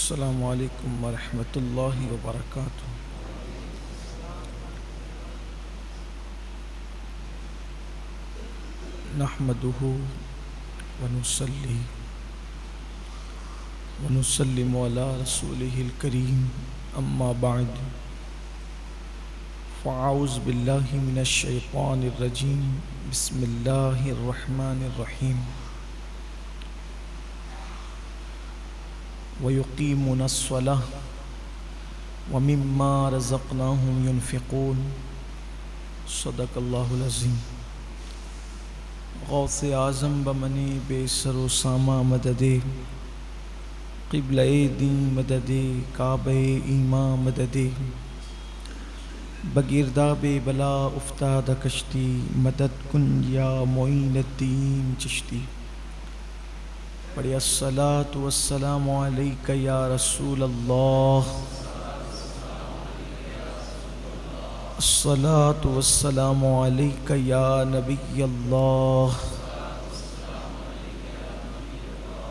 السلام علیکم ورحمۃ اللہ وبرکاتہ۔ نحمدہ ونصلی ونسلم علی رسولہ الکریم، اما بعد فاعوذ باللہ من الشیطان الرجیم، بسم اللہ الرحمن الرحیم۔ وَيُقِيمُونَ الصَّلَاةَ وَمِمَّا رَزَقْنَاهُمْ يُنْفِقُونَ۔ صدق اللہ العظیم۔ غوث اعظم بمنِ بے سر و سامہ مددے، قبلہ دین مددے، کعبہ ایماں مددے، بگرداب بلا افتاد کشتی، مدد کن یا معین الدین چشتی۔ پڑھے الصلاۃ والسلام علیک یا رسول اللہ، الصلاۃ والسلام علیک یا نبی اللہ،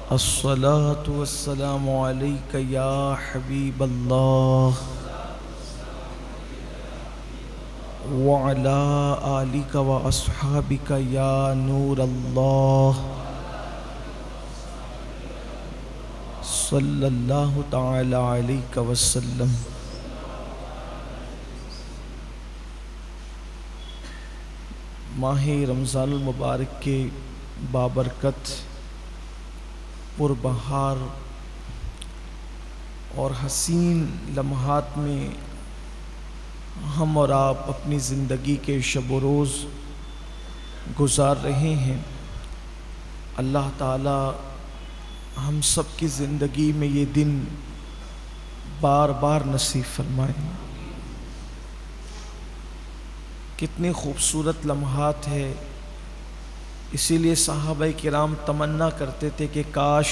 الصلاۃ والسلام علیک یا حبیب اللہ، وعلی آلک و اصحابک یا نور اللہ، صلی اللہ تعالی علیہ وسلم۔ ماہ رمضان المبارک کے بابرکت، پربہار اور حسین لمحات میں ہم اور آپ اپنی زندگی کے شب و روز گزار رہے ہیں۔ اللہ تعالی ہم سب کی زندگی میں یہ دن بار بار نصیب فرمائیں۔ کتنے خوبصورت لمحات ہے، اسی لیے صحابہ کرام تمنا کرتے تھے کہ کاش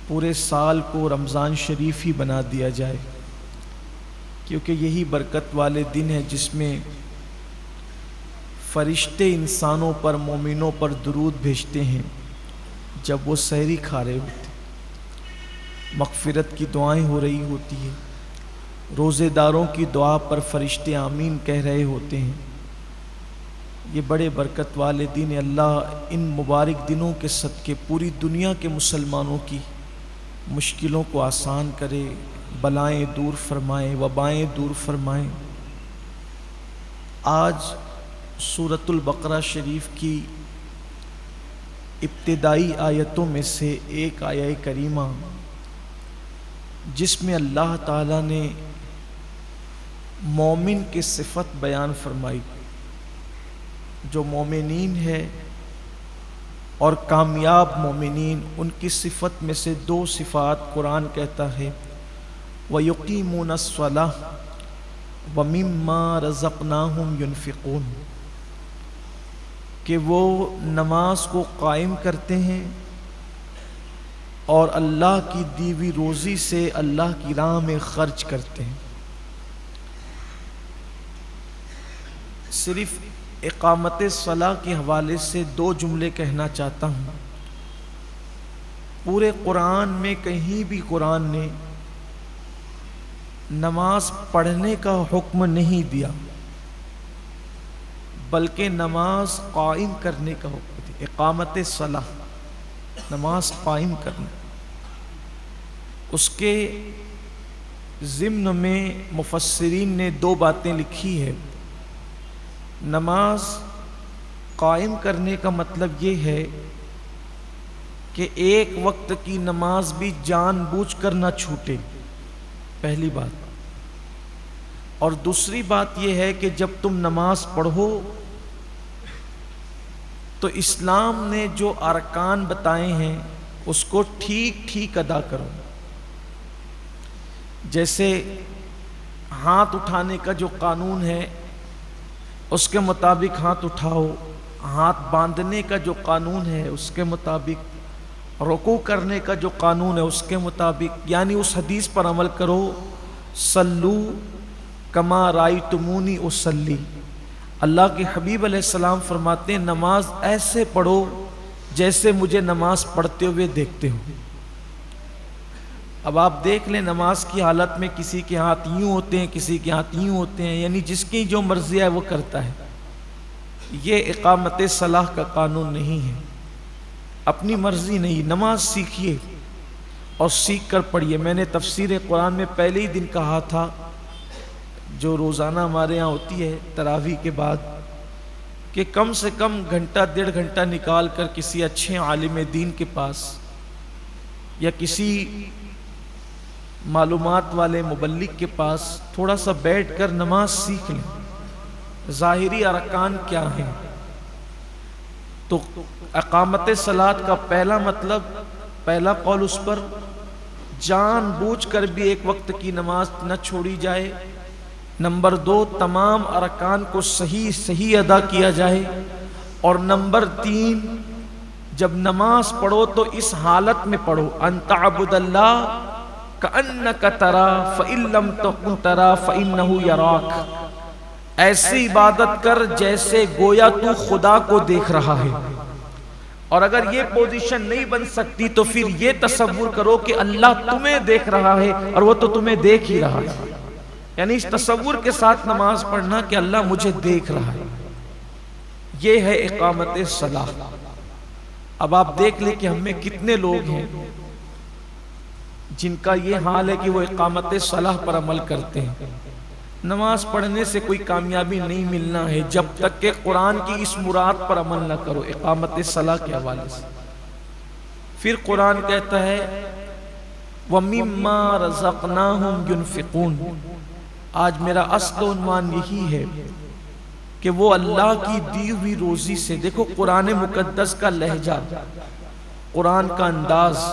پورے سال کو رمضان شریف ہی بنا دیا جائے، کیونکہ یہی برکت والے دن ہیں جس میں فرشتے انسانوں پر، مومنوں پر درود بھیجتے ہیں جب وہ سحری کھا رہے ہوتے، مغفرت کی دعائیں ہو رہی ہوتی ہیں، روزے داروں کی دعا پر فرشتے آمین کہہ رہے ہوتے ہیں۔ یہ بڑے برکت والے دن ہیں۔ اللہ ان مبارک دنوں کے صدقے پوری دنیا کے مسلمانوں کی مشکلوں کو آسان کرے، بلائیں دور فرمائیں، وبائیں دور فرمائیں۔ آج سورۃ البقرہ شریف کی ابتدائی آیتوں میں سے ایک آیہ کریمہ جس میں اللہ تعالیٰ نے مومن کی صفت بیان فرمائی، جو مومنین ہے اور کامیاب مومنین، ان کی صفت میں سے دو صفات قرآن کہتا ہے وَيُقِيمُونَ الصَّلَاةَ وَمِمَّا رَزَقْنَاهُمْ يُنْفِقُونَ، کہ وہ نماز کو قائم کرتے ہیں اور اللہ کی دی ہوئی روزی سے اللہ کی راہ میں خرچ کرتے ہیں۔ صرف اقامت صلاح کے حوالے سے دو جملے کہنا چاہتا ہوں۔ پورے قرآن میں کہیں بھی قرآن نے نماز پڑھنے کا حکم نہیں دیا، بلکہ نماز قائم کرنے کا حکم دیا۔ اقامت صلاح، نماز قائم کرنا۔ اس کے ضمن میں مفسرین نے دو باتیں لکھی ہے۔ نماز قائم کرنے کا مطلب یہ ہے کہ ایک وقت کی نماز بھی جان بوجھ کر نہ چھوٹے، پہلی بات۔ اور دوسری بات یہ ہے کہ جب تم نماز پڑھو تو اسلام نے جو ارکان بتائے ہیں اس کو ٹھیک ٹھیک ادا کرو۔ جیسے ہاتھ اٹھانے کا جو قانون ہے اس کے مطابق ہاتھ اٹھاؤ، ہاتھ باندھنے کا جو قانون ہے اس کے مطابق، رکوع کرنے کا جو قانون ہے اس کے مطابق، یعنی اس حدیث پر عمل کرو صلو کما رأیتمونی اصلی۔ اللہ کے حبیب علیہ السلام فرماتے ہیں نماز ایسے پڑھو جیسے مجھے نماز پڑھتے ہوئے دیکھتے ہو۔ اب آپ دیکھ لیں نماز کی حالت میں کسی کے ہاتھ یوں ہوتے ہیں، کسی کے ہاتھ یوں ہوتے ہیں، یعنی جس کی جو مرضی ہے وہ کرتا ہے۔ یہ اقامت صلاح کا قانون نہیں ہے، اپنی مرضی نہیں۔ نماز سیکھیے اور سیکھ کر پڑھیے۔ میں نے تفسیر قرآن میں پہلے ہی دن کہا تھا، جو روزانہ ہمارے ہاں ہوتی ہے تراویح کے بعد، کہ کم سے کم گھنٹہ 1.5 گھنٹہ نکال کر کسی اچھے عالم دین کے پاس یا کسی معلومات والے مبلغ کے پاس تھوڑا سا بیٹھ کر نماز سیکھ لیں، ظاہری ارکان کیا ہیں۔ تو اقامت صلاۃ کا پہلا مطلب، پہلا قول اس پر جان بوجھ کر بھی ایک وقت کی نماز نہ چھوڑی جائے۔ نمبر 2، تمام ارکان کو صحیح ادا کیا جائے۔ اور نمبر 3، جب نماز پڑھو تو اس حالت میں پڑھو، ان تعبد اللہ کأنک ترا فإن لم تکن ترا فإنہ یراک، ایسی عبادت کر جیسے گویا تو خدا کو دیکھ رہا ہے۔ اور اگر یہ پوزیشن نہیں بن سکتی تو پھر یہ تصور کرو کہ اللہ تمہیں دیکھ رہا ہے اور وہ تو تمہیں دیکھ ہی رہا ہے، یعنی اس تصور کے ساتھ نماز پڑھنا کہ اللہ مجھے دیکھ رہا ہے۔ یہ ہے اقامت صلاح۔ اب آپ دیکھ لیں کہ ہم میں کتنے لوگ ہیں جن کا یہ حال ہے کہ وہ اقامت صلاح پر عمل کرتے ہیں۔ نماز پڑھنے سے کوئی کامیابی نہیں ملنا ہے جب تک کہ قرآن کی اس مراد پر عمل نہ کرو، اقامت صلاح کے حوالے سے۔ پھر قرآن کہتا ہے وَمِمَّا رَزَقْنَاهُمْ يُنْفِقُونَ۔ آج میرا اصل عنوان یہی ہے کہ وہ اللہ کی دی ہوئی روزی سے، دیکھو قرآن مقدس کا لہجہ، قرآن کا انداز،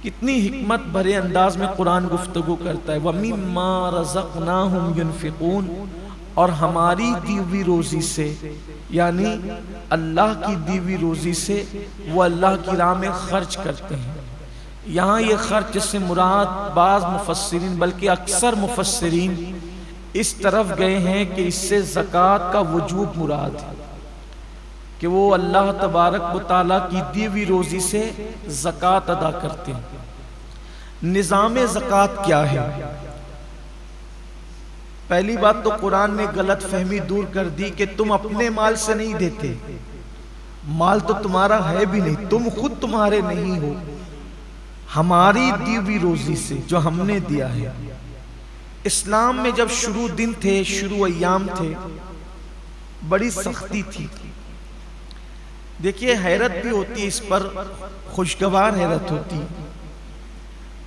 کتنی حکمت بھرے انداز میں قرآن گفتگو کرتا ہے۔ وَمِمَّا رَزَقْنَاهُمْ يُنْفِقُونَ، اور ہماری دی ہوئی روزی سے، یعنی اللہ کی دی ہوئی روزی سے وہ اللہ کی راہ میں خرچ کرتے ہیں۔ یہاں یہ خرچ سے مراد بعض مفسرین بلکہ اکثر مفسرین اس طرف گئے ہیں کہ اس سے زکوٰۃ کا وجوب مراد ہے، کہ وہ اللہ تبارک و تعالیٰ کی دی ہوئی روزی سے زکوٰۃ ادا کرتے ہیں۔ نظام زکوٰۃ کیا ہے؟ پہلی بات تو قرآن نے غلط فہمی دور کر دی کہ تم اپنے مال سے نہیں دیتے، مال تو تمہارا ہے بھی نہیں، تم خود تمہارے نہیں ہو، ہماری دی ہوئی روزی سے جو ہم نے دیا ہے۔ اسلام میں جب شروع دن تھے، شروع ایام تھے، بڑی سختی تھی۔ دیکھیے حیرت بھی ہوتی اس پر، خوشگوار حیرت ہوتی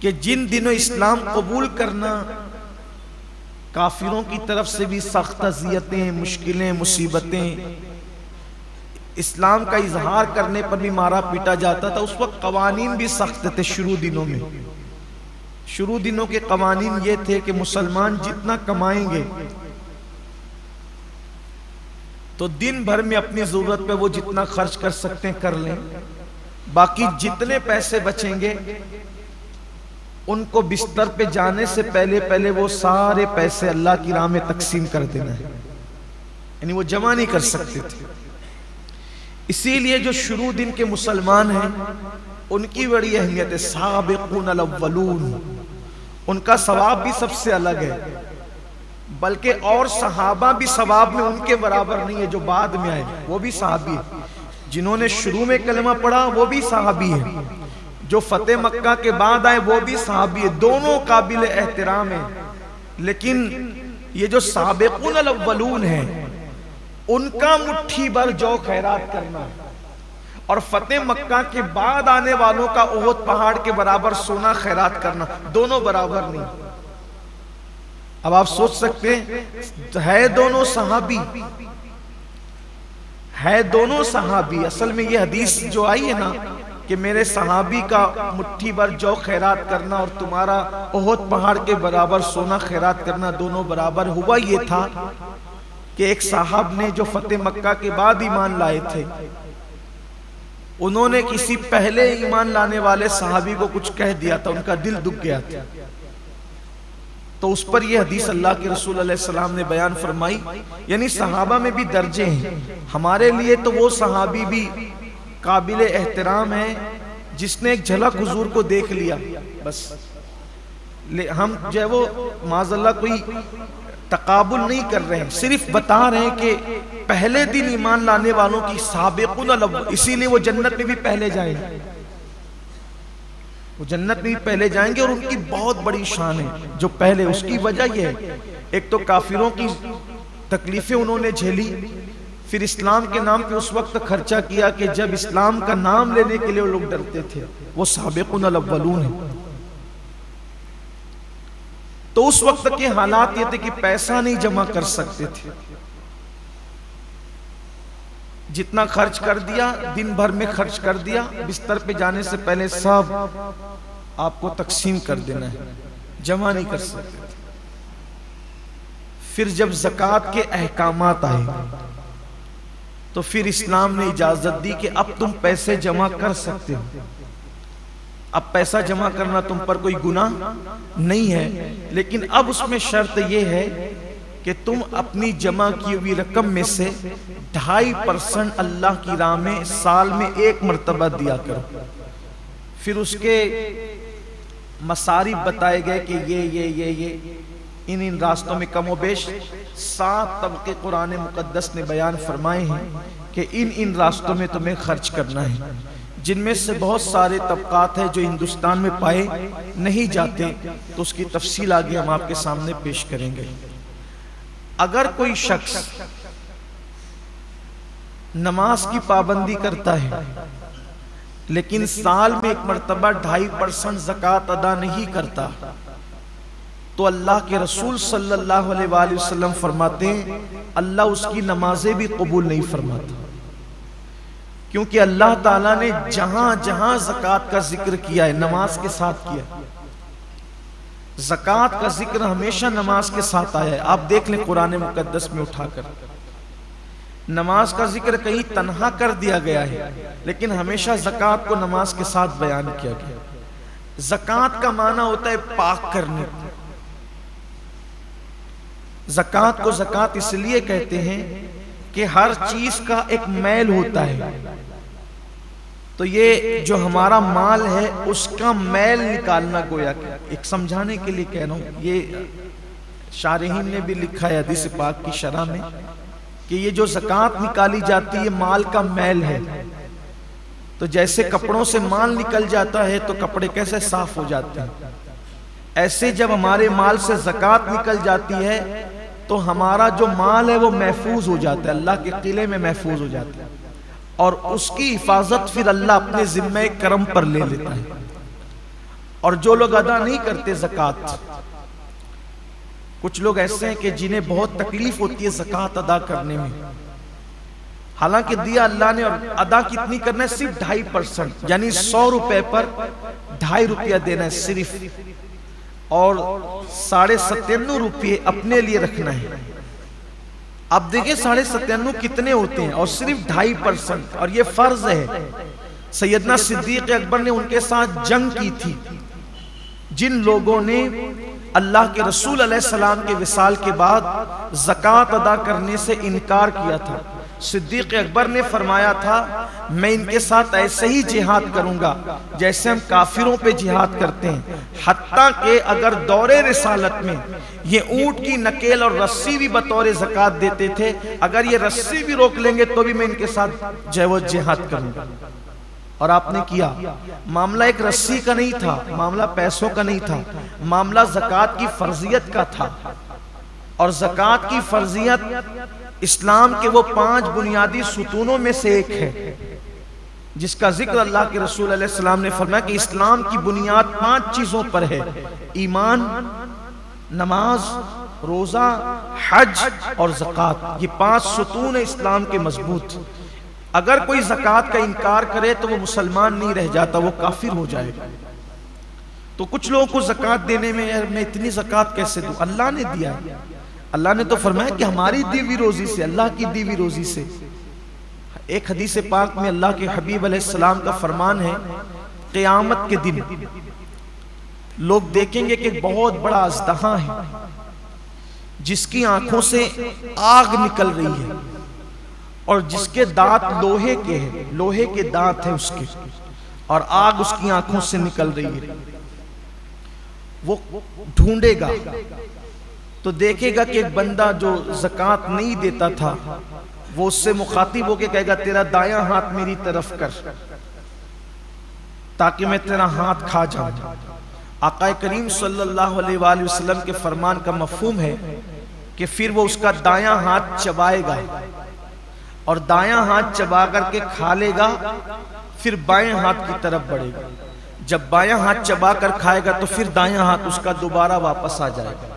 کہ جن دنوں اسلام قبول کرنا کافروں کی طرف سے بھی سخت اذیتیں، مشکلیں، مصیبتیں، اسلام کا اظہار کرنے پر بھی مارا پیٹا جاتا تھا، اس وقت قوانین بھی سخت تھے۔ شروع دنوں میں، شروع دنوں کے قوانین یہ تھے کہ مسلمان جتنا کمائیں گے تو دن بھر میں اپنی ضرورت پہ وہ جتنا خرچ کر سکتے ہیں کر لیں، باقی جتنے پیسے بچیں گے ان کو بستر پہ جانے سے پہلے وہ سارے پیسے اللہ کی راہ میں تقسیم کر دینا ہے، یعنی وہ جمع نہیں کر سکتے تھے۔ اسی لیے جو شروع دن کے مسلمان ہیں ان کی بڑی اہمیت ہے، سابقون الاولون، ان کا ثواب بھی سب سے الگ ہے، بلکہ اور صحابہ بھی ثواب میں ان کے برابر نہیں ہے۔ جو بعد میں آئے وہ بھی صحابی ہے، جنہوں نے شروع میں کلمہ پڑھا وہ بھی صحابی ہے، جو فتح مکہ کے بعد آئے وہ بھی صحابی ہے، دونوں قابل احترام ہیں۔ لیکن یہ جو سابقون الاولون ہیں ان کا مٹھی بھر جو خیرات کرنا اور فتح مکہ کے بعد آنے والوں کا احد پہاڑ کے برابر سونا خیرات کرنا، دونوں برابر نہیں۔ اب آپ سوچ سکتے ہیں، ہے دونوں صحابی، ہے دونوں صحابی۔ اصل میں یہ حدیث جو آئی ہے نا کہ میرے صحابی کا مٹھی بھر جو خیرات کرنا اور تمہارا احد پہاڑ کے برابر سونا خیرات کرنا دونوں برابر، ہوا یہ تھا کہ ایک صاحب نے جو فتح مکہ کے بعد ایمان لائے تھے، انہوں نے کسی پہلے ایمان لانے والے صحابی کو کچھ کہہ دیا تھا، ان کا دل دکھ گیا تھا، تو اس پر یہ حدیث اللہ کے رسول علیہ السلام نے بیان فرمائی۔ یعنی صحابہ میں بھی درجے ہیں، ہمارے لیے تو وہ صحابی بھی قابل احترام ہے جس نے ایک جھلک حضور کو دیکھ لیا، بس ہم جو ہے وہ معاذ اللہ کوئی تقابل نہیں کر رہے ہیں، صرف بتا رہے ہیں کہ پہلے دن ایمان لانے والوں کی سابقون الاول، اسی لیے وہ جنت میں بھی پہلے جائیں گے، وہ جنت میں بھی پہلے جائیں گے، اور ان کی بہت بڑی شان ہے جو پہلے. اس کی وجہ یہ ہے، ایک تو کافروں کی تکلیفیں انہوں نے جھیلی، پھر اسلام کے نام پہ اس وقت خرچہ کیا کہ جب اسلام کا نام لینے کے لیے وہ لوگ ڈرتے تھے. وہ سابقون الاولون ہیں. تو اس وقت کے حالات یہ تھے کہ پیسہ نہیں جمع کر سکتے تھے، جتنا خرچ کر دیا دن بھر میں خرچ کر دیا، بستر پہ جانے سے پہلے سب آپ کو تقسیم کر دینا ہے، جمع نہیں کر سکتے تھے. پھر جب زکوٰۃ کے احکامات آئے تو پھر اسلام نے اجازت دی کہ اب تم پیسے جمع کر سکتے ہو، اب پیسہ جمع کرنا تم پر کوئی گناہ نہیں ہے، لیکن اب اس میں شرط یہ ہے کہ تم اپنی جمع کی ہوئی رقم میں سے 2.5% اللہ کی راہ میں سال میں 1 مرتبہ دیا کرو. پھر اس کے مصارف بتائے گئے کہ یہ ان راستوں میں کم و بیش 7 طبقے قرآن مقدس نے بیان فرمائے ہیں کہ ان راستوں میں تمہیں خرچ کرنا ہے، جن میں سے بہت سارے طبقات ہیں جو ہندوستان میں پائے نہیں جاتے، تو اس کی تفصیل آگے ہم آپ کے سامنے پیش کریں گے. اگر کوئی شخص نماز کی پابندی کرتا ہے لیکن سال میں 1 مرتبہ 2.5% زکوٰۃ ادا نہیں کرتا، تو اللہ کے رسول صلی اللہ علیہ وآلہ وسلم فرماتے ہیں اللہ اس کی نمازیں بھی قبول نہیں فرماتا، کیونکہ اللہ تعالیٰ نے جہاں جہاں زکوٰۃ کا ذکر کیا ہے نماز کے ساتھ کیا ہے. زکوٰۃ کا ذکر ہمیشہ نماز کے ساتھ آیا ہے. آپ دیکھ لیں قرآن مقدس میں اٹھا کر نماز کا ذکر کہیں تنہا کر دیا گیا ہے، لیکن ہمیشہ زکوٰۃ کو نماز کے ساتھ بیان کیا گیا. زکوٰۃ کا معنی ہوتا ہے پاک کرنے. زکوٰۃ کو زکوٰۃ اس لیے کہتے ہیں کہ ہر چیز کا ایک میل ہوتا ہے، تو یہ جو ہمارا مال ہے اس کا میل نکالنا، گویا کہ ایک سمجھانے کے لیے کہہ رہا ہوں. یہ شارحین نے بھی لکھا ہے حدیث پاک کی شرح میں کہ یہ جو زکوٰۃ نکالی جاتی ہے مال کا میل ہے. تو جیسے کپڑوں سے مال نکل جاتا ہے تو کپڑے کیسے صاف ہو جاتے ہیں، ایسے جب ہمارے مال سے زکوٰۃ نکل جاتی ہے تو ہمارا جو مال ہے وہ محفوظ ہو جاتا ہے، اللہ کے قلعے میں محفوظ ہو جاتا ہے، اور اس کی حفاظت پھر اللہ اپنے ذمہ کرم پر لے لیتا ہے. اور جو لوگ ادا نہیں کرتے زکوٰۃ، کچھ لوگ ایسے ہیں کہ جنہیں بہت تکلیف ہوتی ہے زکوٰۃ ادا کرنے میں، حالانکہ دیا اللہ نے، اور ادا کتنی کرنا ہے؟ صرف 2.5%، یعنی 100 روپے پر 2.5 روپیہ دینا ہے صرف، اور 97.5 روپے اپنے لیے رکھنا ہے. اب دیکھیں 97.5 کتنے ہوتے ہیں، اور صرف 2.5%، اور یہ فرض ہے. سیدنا صدیق اکبر نے ان کے ساتھ جنگ کی تھی جن لوگوں نے اللہ کے رسول علیہ السلام کے وصال کے بعد زکوٰۃ ادا کرنے سے انکار کیا تھا. صدیق اکبر نے فرمایا تھا میں ان کے ساتھ ایسے ہی جہاد کروں گا جیسے ہم کافروں پہ جہاد کرتے ہیں، حتیٰ کہ اگر دور رسالت میں یہ اونٹ کی نکیل اور رسی بھی بطور زکوٰۃ دیتے تھے، اگر یہ رسی بھی روک لیں گے تو بھی میں ان کے ساتھ جہاد کروں گا. اور آپ نے کیا. معاملہ ایک رسی کا نہیں تھا، معاملہ پیسوں کا نہیں تھا، معاملہ زکوٰۃ کی فرضیت کا تھا. اور زکوٰۃ کی فرضیت اسلام کے وہ 5 بنیادی ستونوں میں سے ایک ہے جس کا ذکر اللہ کے رسول علیہ السلام نے فرمایا کہ اسلام کی بنیاد 5 چیزوں پر ہے: ایمان، نماز، روزہ، حج اور زکوٰۃ. یہ 5 ستون ہیں اسلام کے مضبوط. اگر کوئی زکوٰۃ کا انکار کرے تو وہ مسلمان نہیں رہ جاتا، وہ کافر ہو جائے گا. تو کچھ لوگوں کو زکوٰۃ دینے میں یار میں اتنی زکوٰۃ کیسے دوں؟ اللہ نے دیا ہے. اللہ نے تو فرمایا کہ ہماری دی ہوئی روزی سے، اللہ کی دی ہوئی روزی سے. ایک حدیث پاک میں اللہ کے حبیب علیہ السلام کا فرمان ہے قیامت کے دن لوگ دیکھیں گے کہ بہت بڑا اژدہا ہے جس کی آنکھوں سے آگ نکل رہی ہے اور جس کے دانت لوہے کے ہیں، لوہے کے دانت ہیں اس کے، اور آگ اس کی آنکھوں سے نکل رہی ہے. وہ ڈھونڈے گا تو دیکھے گا کہ ایک بندہ جو زکوٰۃ نہیں دیتا تھا وہ اس سے مخاطب ہو کے کہے گا تیرا دایاں ہاتھ میری طرف کر تاکہ میں تیرا ہاتھ کھا جاؤں۔ آقا کریم صلی اللہ علیہ وآلہ وسلم کے فرمان کا مفہوم ہے کہ پھر وہ اس کا دایاں ہاتھ چبائے گا اور دایاں ہاتھ چبا کر کے کھا لے گا، پھر بائیں ہاتھ کی طرف بڑھے گا۔ جب بایاں ہاتھ چبا کر کھائے گا تو پھر دایاں ہاتھ اس کا دوبارہ واپس آ جائے گا،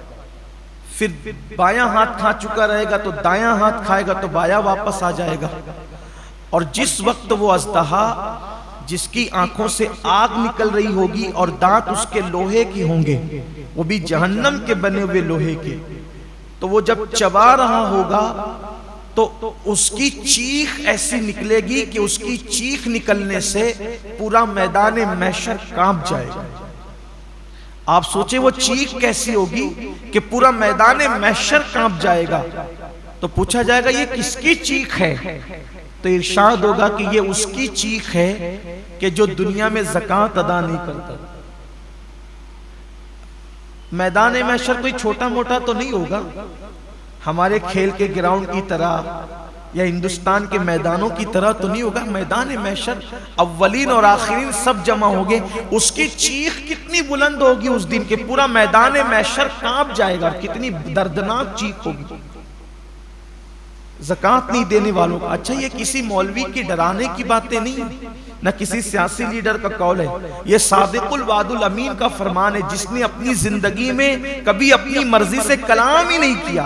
پھر بایاں ہاتھ کھا چکا رہے گا تو دایاں ہاتھ کھائے گا تو بایاں واپس آ جائے گا۔ اور جس وقت وہ اژدہا جس کی آنکھوں سے آگ نکل رہی ہوگی اور دانت اس کے لوہے کی ہوں گے، وہ بھی جہنم کے بنے ہوئے لوہے کے، تو وہ جب چبا رہا ہوگا تو اس کی چیخ ایسی نکلے گی کہ اس کی چیخ نکلنے سے پورا میدان محشر کانپ جائے گا۔ آپ سوچیں وہ چیخ کیسی ہوگی کہ پورا میدان محشر کانپ جائے گا۔ تو پوچھا جائے گا یہ کس کی چیخ ہے؟ تو ارشاد ہوگا کہ یہ اس کی چیخ ہے کہ جو دنیا میں زکوٰۃ ادا نہیں کرتا۔ میدان محشر کوئی چھوٹا موٹا تو نہیں ہوگا، ہمارے کھیل کے گراؤنڈ کی طرح یا ہندوستان کے میدانوں کی طرح تو نہیں ہوگا۔ میدان محشر اولین اور آخرین سب جمع ہوگے، اس کی چیخ کتنی بلند ہوگی اس دن کہ پورا میدان محشر کانپ جائے گا، کتنی دردناک چیخ ہوگی زکوٰۃ نہیں دینے والوں کا۔ اچھا یہ کسی مولوی کی ڈرانے کی باتیں نہیں، نہ کسی سیاسی لیڈر کا قول ہے، یہ صادق الوعد الامین کا فرمان ہے جس نے اپنی زندگی میں کبھی اپنی مرضی سے کلام ہی نہیں کیا،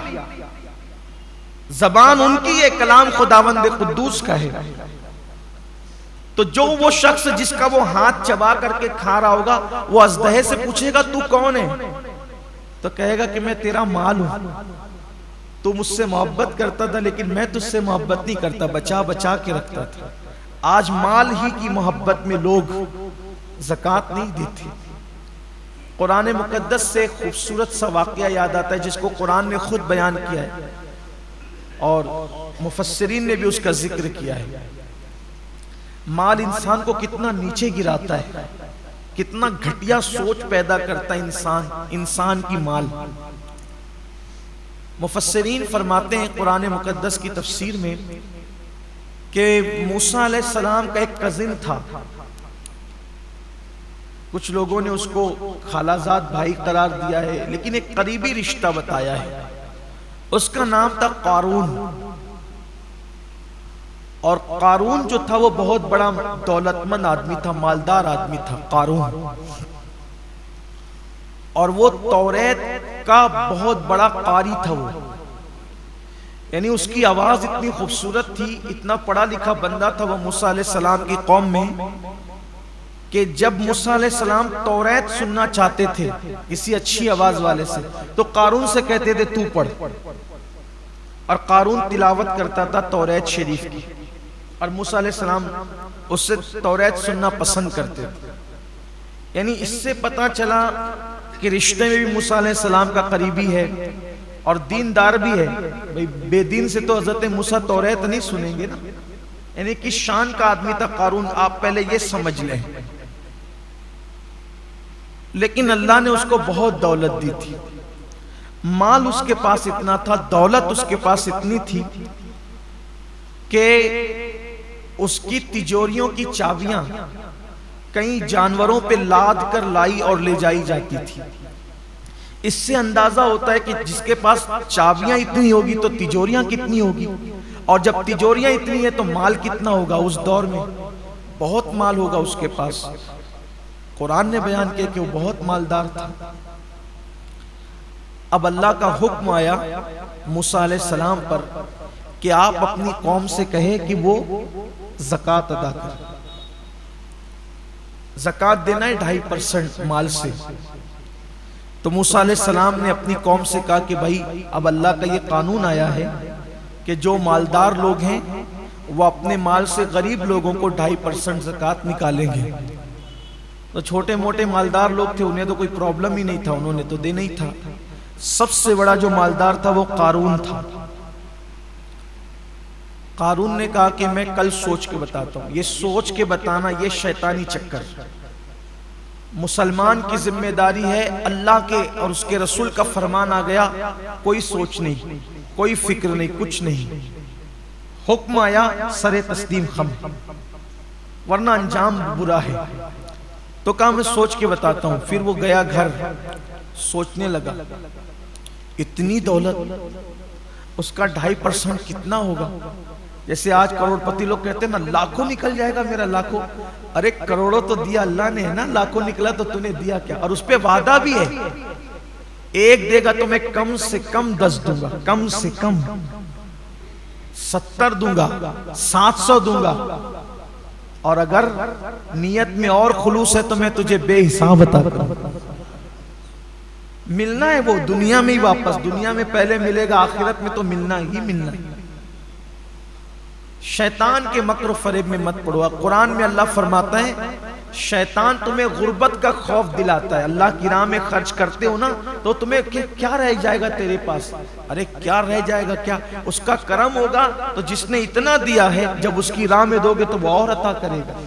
زبان ان کی ہے، کلام خداوند قدوس کا ہے۔ تو جو وہ شخص جس کا وہ ہاتھ چبا کر کے کھا رہا ہوگا وہ اژدہے سے پوچھے گا تو کون ہے؟ تو کہے گا کہ میں تیرا مال ہوں، تو مجھ سے محبت کرتا تھا لیکن میں تجھ سے محبت نہیں کرتا، بچا بچا کے رکھتا تھا۔ آج مال ہی کی محبت میں لوگ زکوٰۃ نہیں دیتے۔ قرآن مقدس سے خوبصورت سا واقعہ یاد آتا ہے جس کو قرآن نے خود بیان کیا ہے اور مفسرین نے بھی اس کا ذکر کیا ہے۔ مال انسان کو کتنا نیچے گراتا ہے، کتنا گھٹیا سوچ پیدا کرتا ہے انسان کی مال۔ مفسرین فرماتے ہیں قرآن مقدس کی تفسیر میں کہ موسیٰ علیہ السلام کا ایک کزن تھا، کچھ لوگوں نے اس کو خالہ زاد بھائی قرار دیا ہے لیکن ایک قریبی رشتہ بتایا ہے، اس کا نام تھا قارون۔ اور قارون جو تھا وہ بہت بڑا دولت مند آدمی تھا، مالدار آدمی تھا قارون، اور وہ توریت کا بہت بڑا قاری تھا۔ وہ یعنی اس کی آواز اتنی خوبصورت تھی، اتنا پڑھا لکھا بندہ تھا وہ موسیٰ علیہ السلام کی قوم میں کہ جب موسیٰ علیہ السلام توریت سننا چاہتے تھے کسی اچھی آواز والے سے تو قارون سے کہتے تھے تو پڑھ، اور قارون تلاوت کرتا تھا توریت شریف کی، اور موسیٰ علیہ السلام اس سے توریت سننا پسند کرتے تھے۔ یعنی اس سے پتہ چلا کہ رشتے میں بھی موسیٰ علیہ السلام کا قریبی ہے اور دیندار بھی ہے۔ بھئی بے دین سے تو حضرت موسیٰ توریت نہیں سنیں گے نا، یعنی کس شان کا آدمی تھا قارون، آپ پہلے یہ سمجھ لیں۔ لیکن اللہ نے اس کو بہت دولت دی تھی، مال اس کے پاس اتنا تھا، دولت اس کے پاس اتنی تھی کہ اس کی تجوریوں کی چابیاں کئی جانوروں پہ لاد کر لائی اور لے جائی جاتی تھی۔ اس سے اندازہ ہوتا ہے کہ جس کے پاس چابیاں اتنی ہوگی تو تجوریاں کتنی ہوگی، اور جب تجوریاں اتنی ہیں تو مال کتنا ہوگا۔ اس دور میں بہت مال ہوگا اس کے پاس۔ قرآن نے بیان کیا کہ وہ بہت مالدار تھا۔ اب اللہ کا حکم آیا موسیٰ علیہ السلام پر کہ آپ اپنی قوم سے کہیں کہ وہ زکوٰۃ ادا کریں۔ زکوٰۃ دینا ہے 2.5% مال سے۔ تو موسیٰ علیہ السلام نے اپنی قوم سے کہا کہ بھائی اب اللہ کا یہ قانون آیا ہے کہ جو مالدار لوگ ہیں وہ اپنے مال سے غریب لوگوں کو 2.5% زکوٰۃ نکالیں گے۔ تو چھوٹے موٹے مالدار لوگ تھے، انہیں تو کوئی پرابلم ہی نہیں تھا، انہوں نے تو دینا ہی تھا۔ سب سے بڑا جو مالدار تھا وہ قارون تھا۔ قارون نے کہا کہ میں کل سوچ کے بتاتا ہوں۔ یہ سوچ کے بتانا یہ شیطانی چکر، مسلمان کی ذمہ داری ہے، اللہ کے اور اس کے رسول کا فرمان آ گیا، کوئی سوچ نہیں، کوئی فکر نہیں، کچھ نہیں، حکم آیا سر تسلیم خم، ورنہ انجام برا ہے۔ تو کہا میں سوچ کے بتاتا ہوں۔ پھر وہ گیا گھر، سوچنے لگا اتنی دولت، اس کا 2.5% کتنا ہوگا؟ جیسے آج کروڑ پتی لوگ کہتے ہیں نا لاکھوں نکل جائے گا میرا، لاکھوں، ارے کروڑوں تو دیا اللہ نے ہے نا، لاکھوں نکلا تو تو نے دیا کیا؟ اور اس پہ وعدہ بھی ہے، ایک دے گا تو میں کم سے کم 10 دوں گا، کم سے کم 70 دوں گا، 700 دوں گا، اور اگر نیت میں اور خلوص ہے تو میں تجھے بے حساب عطا کروں۔ ملنا ہے وہ دنیا میں ہی، واپس دنیا میں پہلے ملے گا، آخرت میں تو ملنا ہی ملنا ہے۔ شیطان کے مکر و فریب میں مت پڑو۔ قرآن میں اللہ فرماتا ہے شیطان تمہیں غربت کا خوف دلاتا ہے، اللہ کی راہ میں خرچ کرتے ہو نا تو تمہیں کیا رہ جائے گا تیرے پاس؟ ارے کیا رہ جائے گا؟ کیا اس کا کرم ہوگا تو جس نے اتنا دیا ہے جب اس کی راہ میں دو گے تو وہ اور عطا کرے گا۔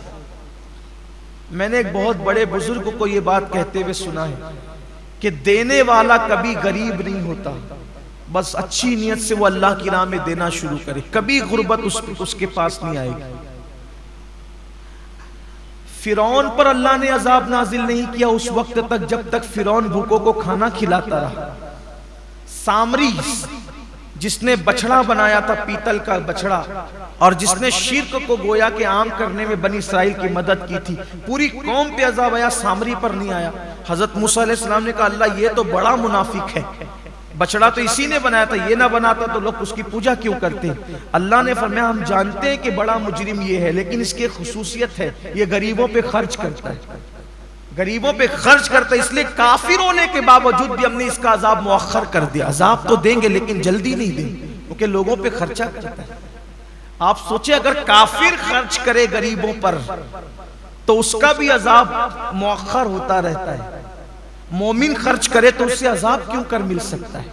میں نے ایک بہت بڑے بزرگ کو یہ بات کہتے ہوئے سنا ہے کہ دینے والا کبھی غریب نہیں ہوتا، بس اچھی نیت سے وہ اللہ کی راہ میں دینا شروع کرے، کبھی غربت اس کے پاس نہیں آئے گی۔ فرعون پر اللہ نے عذاب نازل نہیں کیا اس وقت تک جب تک فرعون بھوکوں کو کھانا کھلاتا رہا۔ سامری جس نے بچڑا بنایا تھا، پیتل کا بچڑا، اور جس نے شرک کو گویا کہ عام کرنے میں بنی اسرائیل کی مدد کی تھی، پوری قوم پہ عذاب آیا، سامری پر نہیں آیا۔ حضرت موسیٰ علیہ السلام نے کہا اللہ یہ تو بڑا منافق ہے، بچڑا تو اسی نے بنایا تھا، یہ نہ بناتا تو لوگ اس کی پوجا کیوں کرتے؟ اللہ نے فرمایا ہم جانتے ہیں کہ بڑا مجرم یہ ہے، لیکن اس کی خصوصیت ہے یہ غریبوں پہ خرچ کرتا ہے، غریبوں پہ خرچ کرتا ہے، اس لیے کافر ہونے کے باوجود بھی ہم نے اس کا عذاب مؤخر کر دیا۔ عذاب تو دیں گے لیکن جلدی نہیں دیں گے کیونکہ لوگوں پہ خرچہ کرتا ہے۔ آپ سوچیں اگر کافر خرچ کرے غریبوں پر تو اس کا بھی عذاب مؤخر ہوتا رہتا ہے، مومن خرچ کرے تو اس سے عذاب کیوں کر مل سکتا ہے؟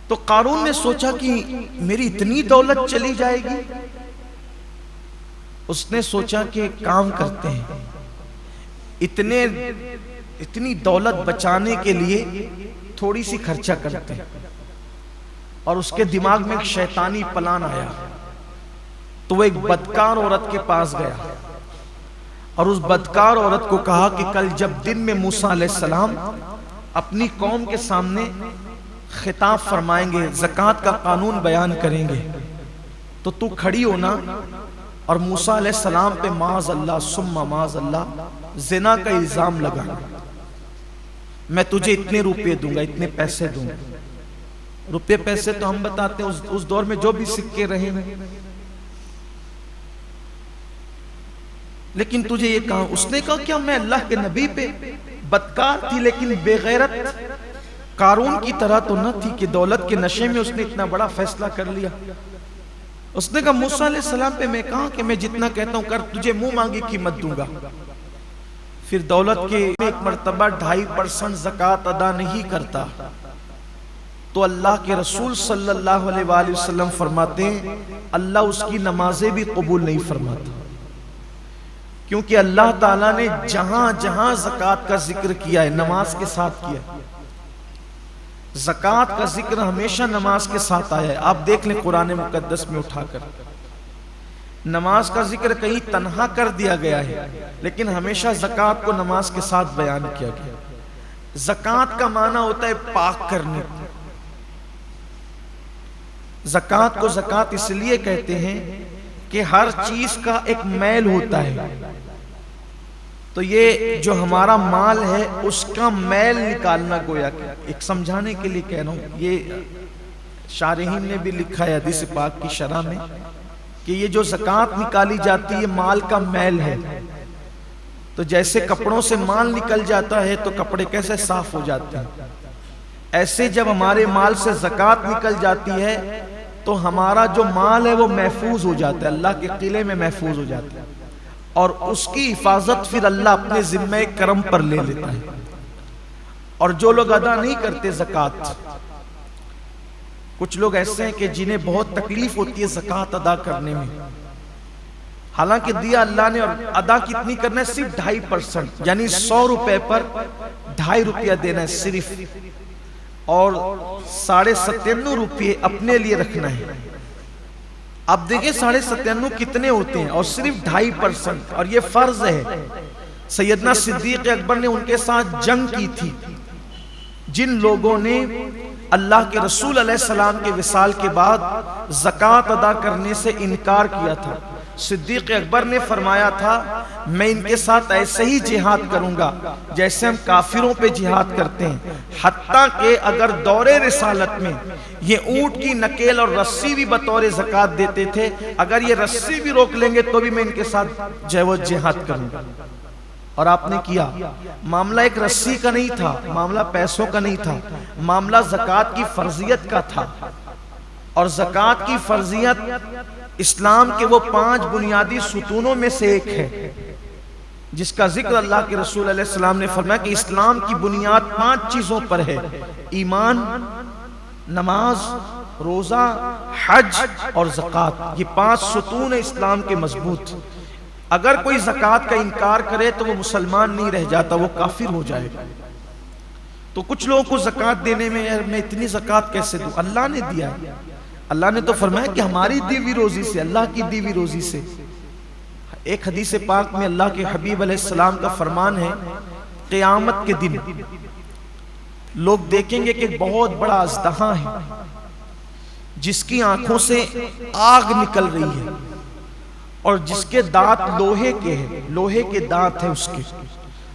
تو قارون نے سوچا کہ میری اتنی دولت چلی جائے گی، اس نے سوچا کہ کام کرتے ہیں، اتنی دولت بچانے کے لیے تھوڑی سی خرچہ کرتے ہیں۔ اور اس کے دماغ میں ایک شیطانی پلان آیا، تو وہ ایک بدکار عورت کے پاس گیا اور اس بدکار عورت کو کہا کہ کل جب دن میں موسیٰ علیہ السلام اپنی قوم کے سامنے خطاب فرمائیں گے، زکوٰۃ کا قانون بیان کریں گے، تو تو کھڑی ہونا اور موسیٰ علیہ السلام پہ معاذ اللہ ثم معاذ اللہ زنا کا الزام لگانا۔ میں تجھے اتنے روپے دوں گا، اتنے پیسے دوں گا۔ روپے پیسے تو ہم بتاتے ہیں اس دور میں جو بھی سکے رہے ہیں، لیکن تجھے یہ کہا۔ اس نے کہا کیا میں اللہ کے نبی پہ بدکار تھی لیکن بے غیرت قارون کی طرح تو نہ تھی کہ دولت کے نشے میں اس نے اتنا بڑا فیصلہ کر لیا۔ اس نے کہا موسیٰ علیہ السلام پہ میں کہا کہ میں جتنا کہتا ہوں کر، تجھے منہ مانگی قیمت دوں گا۔ پھر دولت کے ایک مرتبہ 2.5% زکوٰۃ ادا نہیں کرتا تو اللہ کے رسول صلی اللہ علیہ وآلہ وسلم فرماتے ہیں اللہ اس کی نمازیں بھی قبول نہیں فرماتا، کیونکہ اللہ تعالیٰ نے جہاں جہاں زکوٰۃ کا ذکر کیا ہے نماز کے ساتھ کیا ہے۔ زکوٰۃ کا ذکر ہمیشہ نماز کے ساتھ آیا ہے، آپ دیکھ لیں قرآن مقدس میں اٹھا کر، نماز کا ذکر کہیں تنہا کر دیا گیا ہے لیکن ہمیشہ زکوٰۃ کو نماز کے ساتھ بیان کیا گیا۔ زکوٰۃ کا معنی ہوتا ہے پاک کرنے۔ زکوٰۃ کو زکوٰۃ اس لیے کہتے ہیں کہ ہر چیز کا ایک میل ہوتا ہے، تو یہ جو ہمارا مال ہے اس کا میل نکالنا، گویا کہ ایک سمجھانے کے لیے کہہ رہا ہوں، یہ شارحین نے بھی لکھا ہے حدیث پاک کی شرح میں کہ یہ جو زکوٰۃ نکالی جاتی ہے مال کا میل ہے، تو جیسے کپڑوں سے مال نکل جاتا ہے تو کپڑے کیسے صاف ہو جاتے ہیں، ایسے جب ہمارے مال سے زکوٰۃ نکل جاتی ہے تو ہمارا جو مال ہے وہ محفوظ ہو جاتا ہے، اللہ کے قلعے میں محفوظ ہو جاتا ہے، اور اس کی حفاظت پھر اللہ اپنے ذمہ کرم پر لے لیتا ہے۔ اور جو لوگ ادا نہیں کرتے زکوٰۃ، کچھ لوگ ایسے ہیں کہ جنہیں بہت تکلیف ہوتی ہے زکوٰۃ ادا کرنے میں، حالانکہ دیا اللہ نے، اور ادا کتنی کرنا ہے؟ صرف 2.5%، یعنی 100 روپے پر 2.5 روپیہ دینا ہے صرف، اور 97.5 روپے اپنے لیے رکھنا ہے۔ اب دیکھیں 97.5 کتنے ہوتے ہیں، اور صرف 2.5%، اور یہ فرض ہے۔ سیدنا صدیق اکبر نے ان کے ساتھ جنگ کی تھی، جن لوگوں نے اللہ کے رسول علیہ السلام کے وصال کے بعد زکوٰۃ ادا کرنے سے انکار کیا تھا۔ صدیق اکبر نے فرمایا تھا میں ان کے ساتھ ایسے ہی جہاد کروں گا جیسے ہم کافروں پہ جہاد کرتے ہیں، حتیٰ کہ اگر دور رسالت میں یہ اونٹ کی نکیل اور رسی بھی بطور زکوٰۃ دیتے تھے، اگر یہ رسی بھی روک لیں گے تو بھی میں ان کے ساتھ جہاد کروں گا۔ اور آپ نے کیا۔ معاملہ ایک رسی کا نہیں تھا، معاملہ پیسوں کا نہیں تھا، معاملہ زکوٰۃ کی فرضیت کا تھا۔ اور زکوٰۃ کی فرضیت اسلام کے وہ 5 بنیادی ستونوں میں سے ایک ہے، جس کا ذکر اللہ کے رسول علیہ السلام نے فرمایا کہ اسلام کی بنیاد 5 چیزوں پر ہے: ایمان، نماز، روزہ، حج اور زکوٰۃ۔ یہ 5 ستون ہیں اسلام کے مضبوط۔ اگر کوئی زکوٰۃ کا انکار کرے تو وہ مسلمان نہیں رہ جاتا، وہ کافر ہو جائے گا۔ تو کچھ لوگوں کو زکوٰۃ دینے میں میں اتنی زکوٰۃ کیسے دوں؟ اللہ نے دیا ہے۔ اللہ نے تو فرمایا کہ ہماری دی ہوئی روزی سے، اللہ کی دی ہوئی روزی سے۔ ایک حدیث پاک میں اللہ کے حبیب علیہ السلام کا فرمان ہے، قیامت کے دن لوگ دیکھیں گے کہ ایک بہت بڑا اژدہا ہے جس کی آنکھوں سے آگ نکل رہی ہے، اور جس کے دانت لوہے کے ہیں، لوہے کے دانت ہیں اس کے،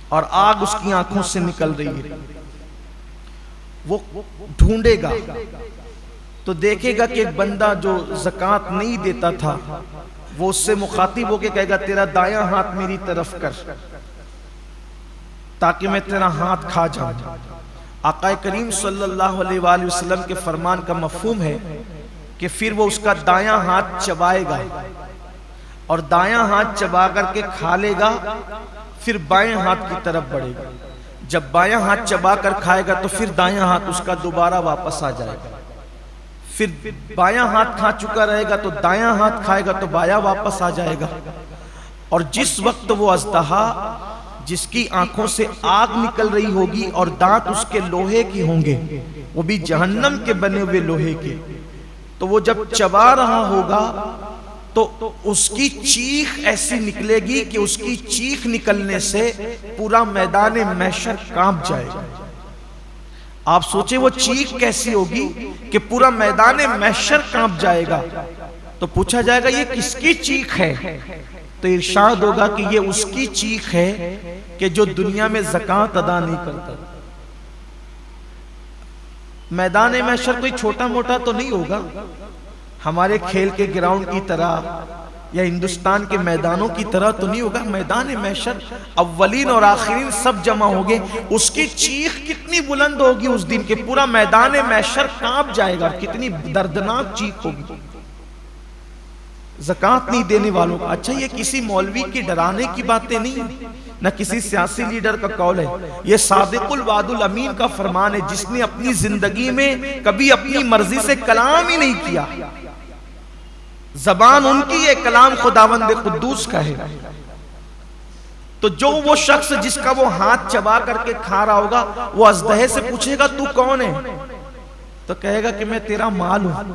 اور آگ اس کی آنکھوں سے نکل رہی ہے۔ وہ ڈھونڈے گا تو دیکھے گا کہ ایک بندہ جو زکوٰۃ نہیں دیتا تھا، وہ اس سے مخاطب ہو کے کہے گا تیرا دایاں ہاتھ میری طرف کر تاکہ میں تیرا ہاتھ کھا جاؤں۔ آقا کریم صلی اللہ علیہ وآلہ وسلم کے فرمان کا مفہوم ہے کہ پھر وہ اس کا دایاں ہاتھ چبائے گا، اور دایاں ہاتھ چبا کر کے کھا لے گا، پھر بائیں ہاتھ کی طرف بڑھے گا۔ جب بایاں ہاتھ چبا کر کھائے گا تو پھر دایاں ہاتھ اس کا دوبارہ واپس آ جائے گا، پھر بایاں ہاتھ کھا چکا رہے گا تو دایاں ہاتھ کھائے گا تو بایاں واپس آ جائے گا۔ اور جس وقت وہ اژدہا جس کی آنکھوں سے آگ نکل رہی ہوگی اور دانت اس کے لوہے کی ہوں گے، وہ بھی جہنم کے بنے ہوئے لوہے کے، تو وہ جب چبا رہا ہوگا تو اس کی چیخ ایسی نکلے گی کہ اس کی چیخ نکلنے سے پورا میدان محشر کانپ جائے گا۔ آپ سوچیں وہ چیخ کیسی ہوگی کہ پورا میدان محشر کانپ جائے گا۔ تو پوچھا جائے گا یہ کس کی چیخ ہے؟ تو ارشاد ہوگا کہ یہ اس کی چیخ ہے کہ جو دنیا میں زکوٰۃ ادا نہیں کرتا۔ میدان محشر کوئی چھوٹا موٹا تو نہیں ہوگا، ہمارے کھیل کے گراؤنڈ کی طرح یا ہندوستان کے میدانوں کی طرح تو نہیں ہوگا۔ میدان محشر اولین اور آخرین سب جمع ہوگے، اس کی چیخ کتنی بلند ہوگی اس دن کہ پورا میدان محشر کانپ جائے گا، کتنی دردناک چیخ ہوگی زکوٰۃ نہیں دینے والوں کا۔ اچھا یہ کسی مولوی کی ڈرانے کی باتیں نہیں، نہ کسی سیاسی لیڈر کا قول ہے، یہ صادق الوعد الامین کا فرمان ہے، جس نے اپنی زندگی میں کبھی اپنی مرضی سے کلام ہی نہیں کیا، زبان ان کی ہے، کلام خداوند قدوس کا ہے۔ تو جو وہ شخص جس کا وہ ہاتھ چبا کر کے کھا رہا ہوگا، وہ اژدہے سے پوچھے گا تو کون ہے؟ تو کہے گا کہ میں تیرا مال ہوں،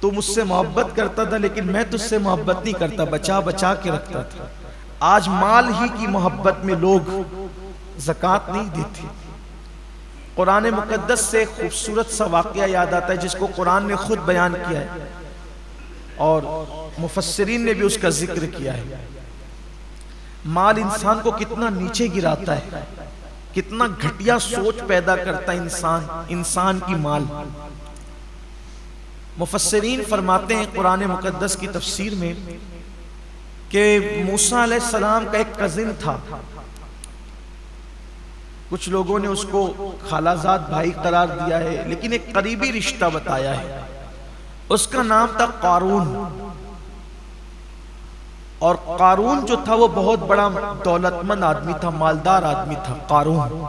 تو مجھ سے محبت کرتا تھا لیکن میں تجھ سے محبت نہیں کرتا، بچا بچا کے رکھتا تھا۔ آج مال ہی کی محبت میں لوگ زکوٰۃ نہیں دیتے۔ قرآن مقدس سے خوبصورت سا واقعہ یاد آتا ہے جس کو قرآن نے خود بیان کیا ہے اور مفسرین نے بھی اس کا ذکر کیا ہے۔ مال انسان کو کتنا نیچے گراتا ہے، کتنا گھٹیا سوچ پیدا کرتا ہے انسان کی مال۔ مفسرین فرماتے ہیں قرآن مقدس کی تفسیر میں کہ موسیٰ علیہ السلام کا ایک کزن تھا، کچھ لوگوں نے اس کو خالہ زاد بھائی قرار دیا ہے لیکن ایک قریبی رشتہ بتایا ہے۔ اس کا نام تھا قارون، اور قارون جو تھا وہ بہت بڑا دولت مند آدمی تھا، مالدار آدمی تھا قارون،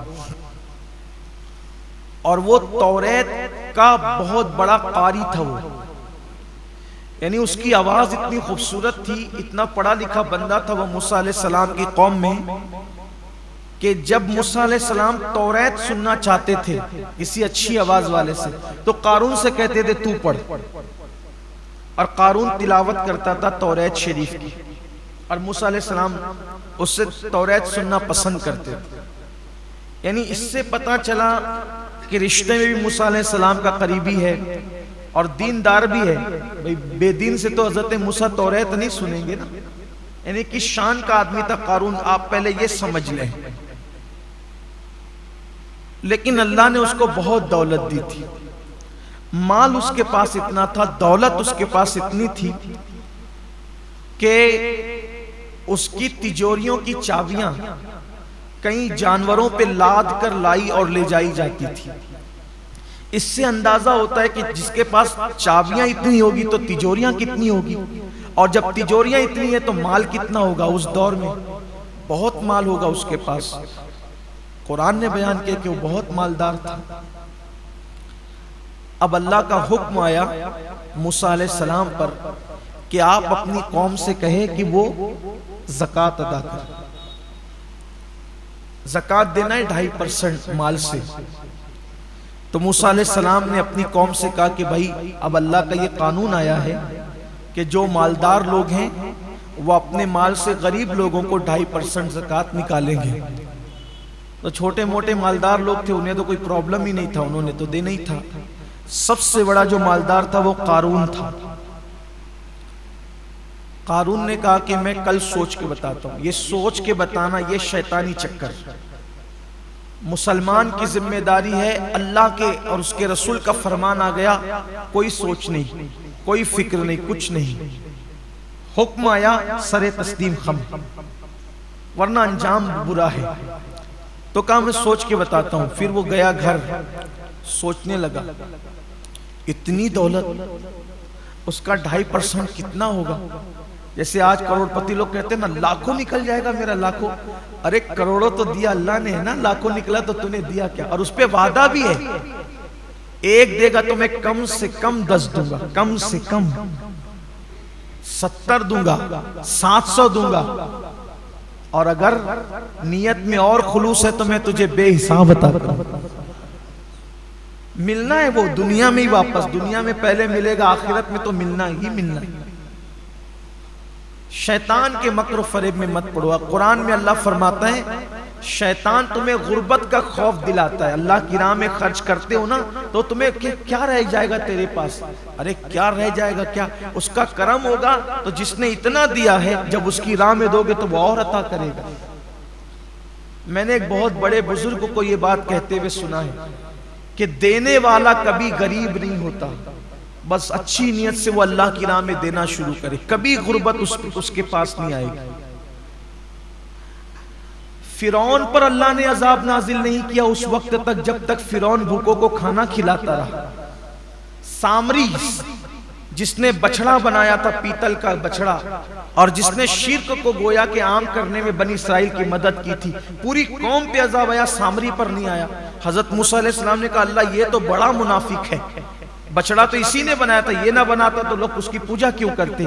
اور وہ توریت کا بہت بڑا قاری تھا وہ، یعنی اس کی آواز اتنی خوبصورت تھی، اتنا پڑھا لکھا بندہ تھا وہ موسیٰ علیہ السلام کی قوم میں، کہ جب موسیٰ علیہ السلام توریت سننا چاہتے تھے کسی اچھی آواز والے سے تو قارون سے کہتے تھے تو پڑھ، اور قارون تلاوت کرتا تھا توریت شریف کی، اور موسیٰ علیہ السلام اس سے توریت سننا پسند کرتے تھے۔ یعنی اس سے پتہ چلا کہ رشتے میں بھی موسیٰ علیہ السلام کا قریبی ہے اور دیندار بھی ہے۔ بھئی بے دین سے تو حضرت موسیٰ توریت نہیں سنیں گے نا، یعنی کس شان کا آدمی تھا قارون، آپ پہلے یہ سمجھ لیں۔ لیکن اللہ نے اس کو بہت دولت دی تھی، مال اس کے پاس اتنا تھا، دولت اس کے پاس اتنی تھی کہ اس کی تجوریوں کی چابیاں کئی جانوروں پہ لاد کر لائی اور لے جائی جاتی تھی۔ اس سے اندازہ ہوتا ہے کہ جس کے پاس چابیاں اتنی ہوگی تو تجوریاں کتنی ہوگی، اور جب تجوریاں اتنی ہیں تو مال کتنا ہوگا۔ اس دور میں بہت مال ہوگا اس کے پاس۔ قرآن نے بیان کیا کہ وہ بہت مالدار تھا۔ اب اللہ کا حکم آیا موسیٰ علیہ السلام پر کہ آپ اپنی قوم سے کہیں کہ وہ زکوٰۃ ادا کریں۔ زکوٰۃ دینا ہے 2.5% مال سے۔ تو موسیٰ علیہ السلام نے اپنی قوم سے کہا کہ بھائی اب اللہ کا یہ قانون آیا ہے کہ جو مالدار لوگ ہیں وہ اپنے مال سے غریب لوگوں کو 2.5% زکوٰۃ نکالیں گے۔ تو چھوٹے موٹے مالدار لوگ تھے، انہیں تو کوئی پرابلم ہی نہیں تھا، انہوں نے تو دینا ہی تھا۔ سب سے بڑا جو مالدار تھا وہ قارون تھا۔ قارون نے کہا کہ میں کل سوچ کے بتاتا ہوں۔ یہ سوچ کے بتانا یہ شیطانی چکر، مسلمان کی ذمہ داری ہے، اللہ کے اور اس کے رسول کا فرمان آ گیا، کوئی سوچ نہیں، کوئی فکر نہیں، کچھ نہیں، حکم آیا سر تسلیم خم، ورنہ انجام برا ہے۔ تو کہا میں سوچ کے بتاتا ہوں۔ پھر وہ گیا گھر، سوچنے لگا اتنی دولت، اس کا 2.5% کتنا ہوگا؟ جیسے آج کروڑ پتی لوگ کہتے ہیں نا لاکھوں نکل جائے گا میرا، لاکھوں۔ ارے کروڑوں تو دیا اللہ نے ہے نا، لاکھوں نکلا تو نے دیا کیا؟ اور اس پہ وعدہ بھی ہے، ایک دے گا تو میں کم سے کم 10 دوں گا، کم سے کم 70 دوں گا، 700 دوں گا، اور اگر نیت میں اور خلوص ہے تو میں تجھے بے حساب عطا کروں۔ ملنا ہے وہ دنیا میں ہی، واپس دنیا میں پہلے ملے گا، آخرت میں تو ملنا ہی ملنا ہے۔ شیطان کے مکر و فریب میں مت پڑو۔ قرآن میں اللہ فرماتا ہے شیطان تمہیں غربت کا خوف دلاتا ہے۔ اللہ کی راہ میں خرچ کرتے ہو نا تو تمہیں کیا رہ جائے گا تیرے پاس؟ ارے کیا رہ جائے گا؟ کیا اس کا کرم ہوگا تو جس نے اتنا دیا ہے جب اس کی راہ میں دو گے تو وہ اور عطا کرے گا۔ میں نے ایک بہت بڑے بزرگ کو یہ بات کہتے ہوئے سنا ہے کہ دینے والا کبھی غریب نہیں ہوتا، بس اچھی نیت سے وہ اللہ کی راہ میں دینا شروع کرے، کبھی غربت اس کے پاس نہیں آئے گی۔ فرعون پر اللہ نے عذاب نازل نہیں کیا اس وقت تک جب تک فرعون بھوکوں کو کھانا کھلاتا رہا۔ سامری جس نے بچڑا بنایا تھا، پیتل کا بچڑا، اور جس نے شرک کو گویا کہ عام کرنے میں بنی اسرائیل کی مدد کی تھی، پوری قوم پہ عذاب آیا، سامری پر نہیں آیا۔ حضرت موسیٰ علیہ السلام نے کہا اللہ یہ تو بڑا منافق ہے، بچڑا تو اسی نے بنایا تھا، یہ نہ بناتا تو لوگ اس کی پوجا کیوں کرتے؟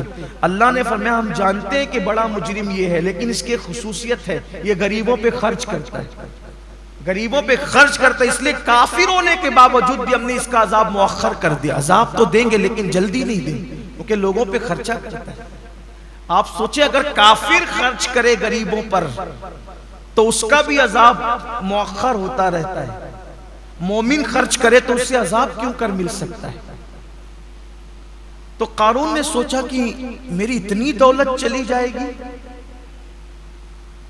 اللہ نے فرمایا ہم جانتے ہیں کہ بڑا مجرم یہ ہے، لیکن اس کی خصوصیت ہے یہ غریبوں پہ خرچ کرتا ہے، غریبوں پہ خرچ کرتا ہے، اس لیے کافر ہونے کے باوجود بھی ہم نے اس کا عذاب مؤخر کر دیا۔ عذاب تو دیں گے لیکن جلدی نہیں دیں گے کیونکہ لوگوں پہ خرچہ کرتا ہے۔ آپ سوچیں اگر کافر خرچ کرے غریبوں پر تو اس کا بھی عذاب مؤخر ہوتا رہتا ہے، مومن خرچ کرے تو اس سے عذاب کیوں کر مل سکتا ہے؟ تو قارون نے سوچا کہ میری اتنی دولت چلی جائے گی۔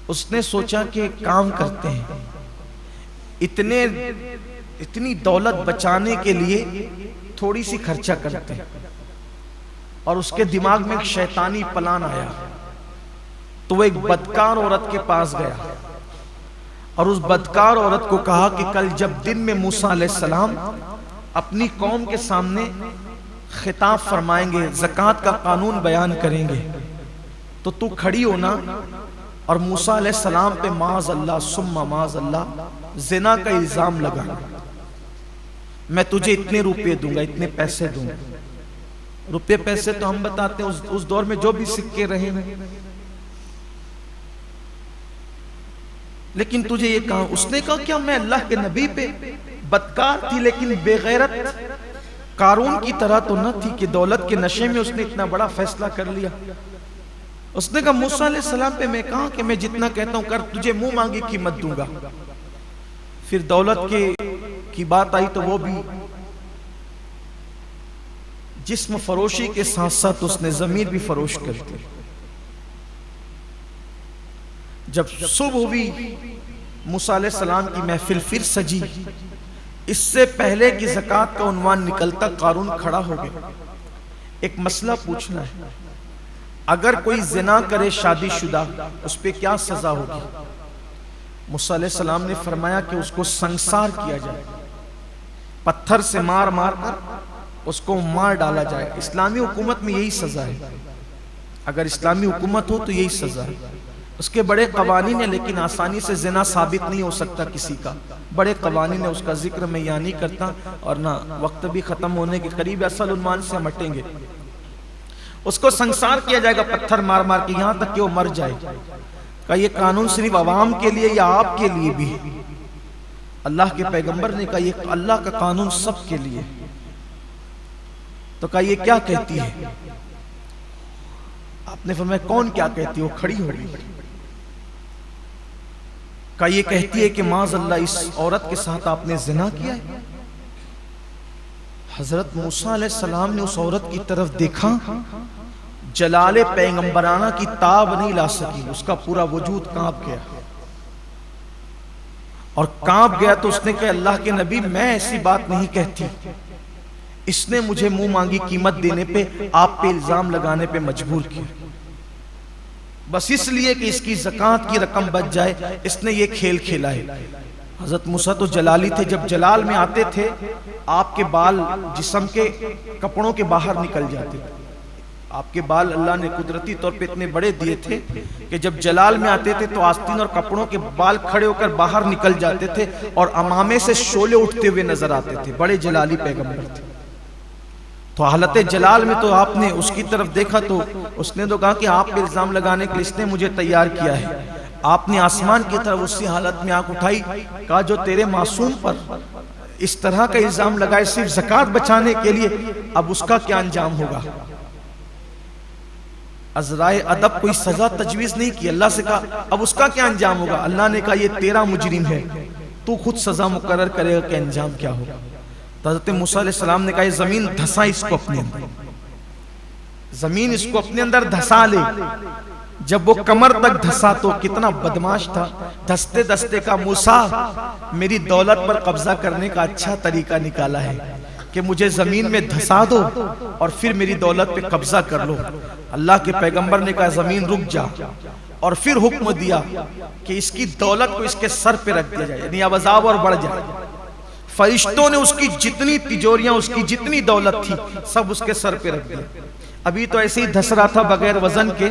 اس نے سوچا کہ کام کرتے ہیں، اتنی دولت بچانے کے لیے تھوڑی سی خرچہ کرتے ہیں۔ اور اس کے دماغ میں ایک شیطانی پلان آیا، تو وہ ایک بدکار عورت کے پاس گیا اور اس بدکار عورت کو کہا کہ کل جب دن میں موسیٰ علیہ السلام اپنی قوم کے سامنے خطاب فرمائیں گے، زکوٰۃ کا قانون بیان کریں گے، تو تو کھڑی ہونا اور موسیٰ علیہ السلام پہ معاذ اللہ ثم معاذ اللہ زنا کا الزام لگا، میں تجھے اتنے روپے دوں گا، اتنے پیسے دوں گا۔ روپے پیسے تو ہم بتاتے ہیں اس دور میں جو بھی سکے رہے ہیں، لیکن تجھے یہ کہا، اس نے کہا کیا میں اللہ کے نبی پہ بدکار تھی لیکن بے غیرت قارون کی طرح تو نہ تھی کہ دولت کے نشے میں اس نے اتنا بڑا فیصلہ کر لیا؟ اس نے کہا موسیٰ علیہ السلام پہ میں کہا کہ میں جتنا کہتا ہوں کر، تجھے منہ مانگی قیمت دوں گا۔ پھر دولت کی بات آئی تو وہ بھی جسم فروشی کے ساتھ ساتھ اس نے ضمیر بھی فروش کر دی۔ جب صبح ہوئی موسیٰ علیہ السلام کی محفل پھر سجی، اس سے پہلے کہ زکوٰۃ کا عنوان نکلتا قارون کھڑا ہو گیا۔ ایک مسئلہ پوچھنا ہے، اگر کوئی زنا کرے شادی شدہ اس پہ کیا سزا ہوگی؟ موسیٰ علیہ السلام نے فرمایا کہ اس کو سنگسار کیا جائے، پتھر سے مار مار کر اس کو مار ڈالا جائے۔ اسلامی حکومت میں یہی سزا ہے، اگر اسلامی حکومت ہو تو یہی سزا ہے۔ اس کے بڑے قوانین ہیں، لیکن آسانی سے زنا ثابت نہیں ہو سکتا کسی کا، بڑے قوانین ہیں، اس کا ذکر میں یہاں نہیں کرتا، اور نہ وقت بھی ختم ہونے کے قریب، اصل عنوان سے ہم ہٹیں گے۔ اس کو سنگسار کیا جائے گا پتھر مار مار کے، یہاں تک کہ وہ مر جائے۔ کہ یہ قانون صرف عوام کے لیے یا آپ کے لیے بھی؟ اللہ کے پیغمبر نے کہا یہ اللہ کا قانون سب کے لیے۔ تو کہا یہ کیا کہتی ہے؟ آپ نے فرمایا کون کیا کہتی ہے؟ وہ کھڑی ہو گئی۔ کہا یہ کہتی ہے کہ معاذ اللہ اس عورت کے ساتھ آپ نے زنا کیا ہے۔ حضرت موسیٰ علیہ السلام نے اس عورت کی طرف دیکھا، جلال پیغمبرانہ کی تاب نہیں لا سکی، اس کا پورا وجود کانپ گیا، اور کانپ گیا تو اس نے کہا اللہ کے نبی میں ایسی بات نہیں کہتی، اس نے مجھے منہ مانگی قیمت دینے پہ، آپ پہ الزام لگانے پہ مجبور کیا، بس اس لیے کہ اس کی زکوٰۃ کی رقم بچ جائے، اس نے یہ کھیل کھیلا ہے۔ حضرت موسیٰ تو جلالی تھے، جب جلال میں آتے تھے آپ کے بال جسم کے کپڑوں کے باہر نکل جاتے تھے۔ آپ کے بال اللہ نے قدرتی طور پہ اتنے بڑے دیے تھے کہ جب جلال میں آتے تھے تو آستین اور کپڑوں کے بال کھڑے ہو کر باہر نکل جاتے تھے، اور امامے سے شعلے اٹھتے ہوئے نظر آتے تھے، بڑے جلالی پیغمبر تھے۔ تو حالت جلال میں تو آپ نے اس کی طرف دیکھا تو اس نے تو کہا کہ آپ پہ الزام لگانے کے لیے اس نے مجھے تیار کیا ہے۔ آپ نے آسمان کی طرف اسی حالت میں آنکھ اٹھائی، کہا جو تیرے معصوم پر اس طرح کا الزام لگائے صرف زکوٰۃ بچانے کے لیے، اب اس کا کیا انجام ہوگا؟ عذرائے ادب کوئی سزا تجویز نہیں کی، اللہ سے کہا اب اس کا کیا انجام ہوگا؟ اللہ نے کہا یہ تیرا مجرم ہے، تو خود سزا مقرر کرے گا کہ انجام کیا ہوگا۔ حضرت موسیٰ علیہ السلام نے کہا یہ زمین دھسا اس کو اپنے اندر، زمین اس کو اپنے اندر دھسا لے۔ جب وہ کمر تک دھسا تو کتنا بدماش تھا، دھستے دھستے کا موسیٰ میری دولت پر قبضہ کرنے کا اچھا طریقہ نکالا ہے کہ مجھے زمین میں دھسا دو اور پھر میری دولت پہ قبضہ کر لو۔ اللہ کے پیغمبر نے کہا زمین رک جا، اور پھر حکم دیا کہ اس کی دولت کو اس کے سر پہ رکھ دیا جائے، یعنی اب عذاب اور بڑھ جائے۔ فرشتوں نے اس کی جتنی تجوریاں، اس کی جتنی دولت تھی سب اس کے سر پہ رکھ دیا۔ ابھی تو ایسے ہی دھس رہا تھا بغیر وزن کے،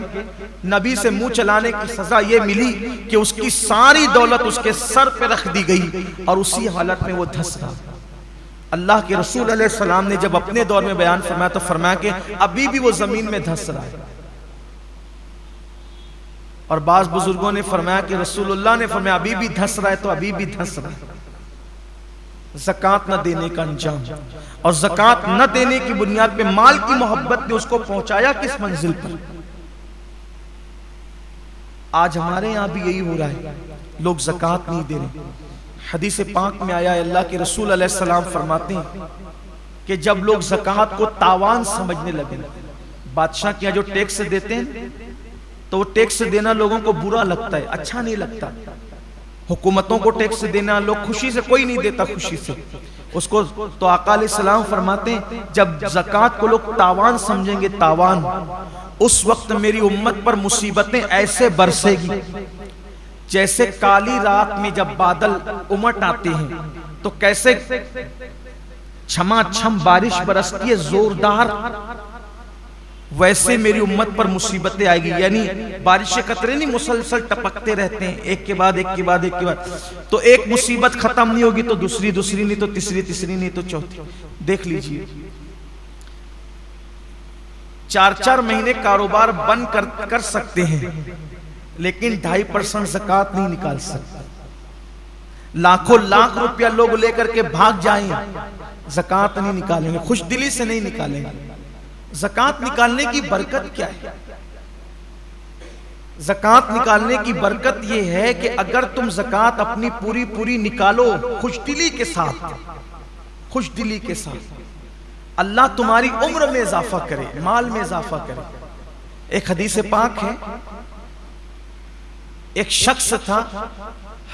نبی سے منہ چلانے کی سزا یہ ملی کہ اس کی ساری دولت اس کے سر پہ رکھ دی گئی، اور اسی حالت میں وہ دھس رہا۔ اللہ کے رسول علیہ السلام نے جب اپنے دور میں بیان فرمایا تو فرمایا کہ ابھی بھی وہ زمین میں دھس رہا ہے۔ اور بعض بزرگوں نے فرمایا کہ رسول اللہ نے فرمایا ابھی بھی دھس رہا ہے تو ابھی بھی دھس رہا ہے۔ زکوٰۃ نہ دینے کا انجام، اور زکوٰۃ نہ دینے کی بنیاد پہ مال کی محبت نے اس کو پہنچایا کس منزل پر؟ آج ہمارے یہاں بھی یہی ہو رہا ہے، لوگ زکوٰۃ نہیں دے رہے۔ حدیث پاک میں آیا ہے، اللہ کے رسول علیہ السلام فرماتے ہیں کہ جب لوگ زکوٰۃ کو تاوان سمجھنے لگے، بادشاہ کیا جو ٹیکس دیتے ہیں تو وہ ٹیکس دینا لوگوں کو برا لگتا ہے، اچھا نہیں لگتا۔ حکومتوں کو ٹیکس دینا لوگ خوشی سے، کوئی نہیں دیتا خوشی سے اس کو، تو آقا علیہ السلام فرماتے ہیں جب زکوٰۃ کو لوگ تاوان سمجھیں گے، تاوان، اس وقت میری امت پر مصیبتیں ایسے برسے گی جیسے کالی رات میں جب بادل امٹ آتے ہیں تو کیسے چھما چھم بارش برستی ہے زوردار، ویسے میری امت پر مصیبتیں آئے گی۔ یعنی بارش کے قطرے نہیں مسلسل ٹپکتے رہتے ہیں، ایک کے بعد ایک کے بعد ایک کے بعد، تو ایک مصیبت ختم نہیں ہوگی تو دوسری، دوسری نہیں تو تیسری، تیسری نہیں تو چوتھی۔ دیکھ لیجئے 4 مہینے کاروبار بند کر سکتے ہیں لیکن 2.5% زکوٰۃ نہیں نکال سکتے. لاکھوں لاکھ روپیہ لوگ لے کر کے بھاگ جائیں، زکوٰۃ نہیں نکالیں گے، خوش دلی سے نہیں نکالیں گے. زکوٰۃ نکالنے کی برکت کیا ہے؟ زکوٰۃ نکالنے کی برکت یہ ہے کہ اگر تم زکوٰۃ اپنی پوری نکالو خوش دلی کے ساتھ، خوش دلی کے ساتھ، اللہ تمہاری عمر میں اضافہ کرے، مال میں اضافہ کرے. ایک حدیث پاک ہے، ایک شخص تھا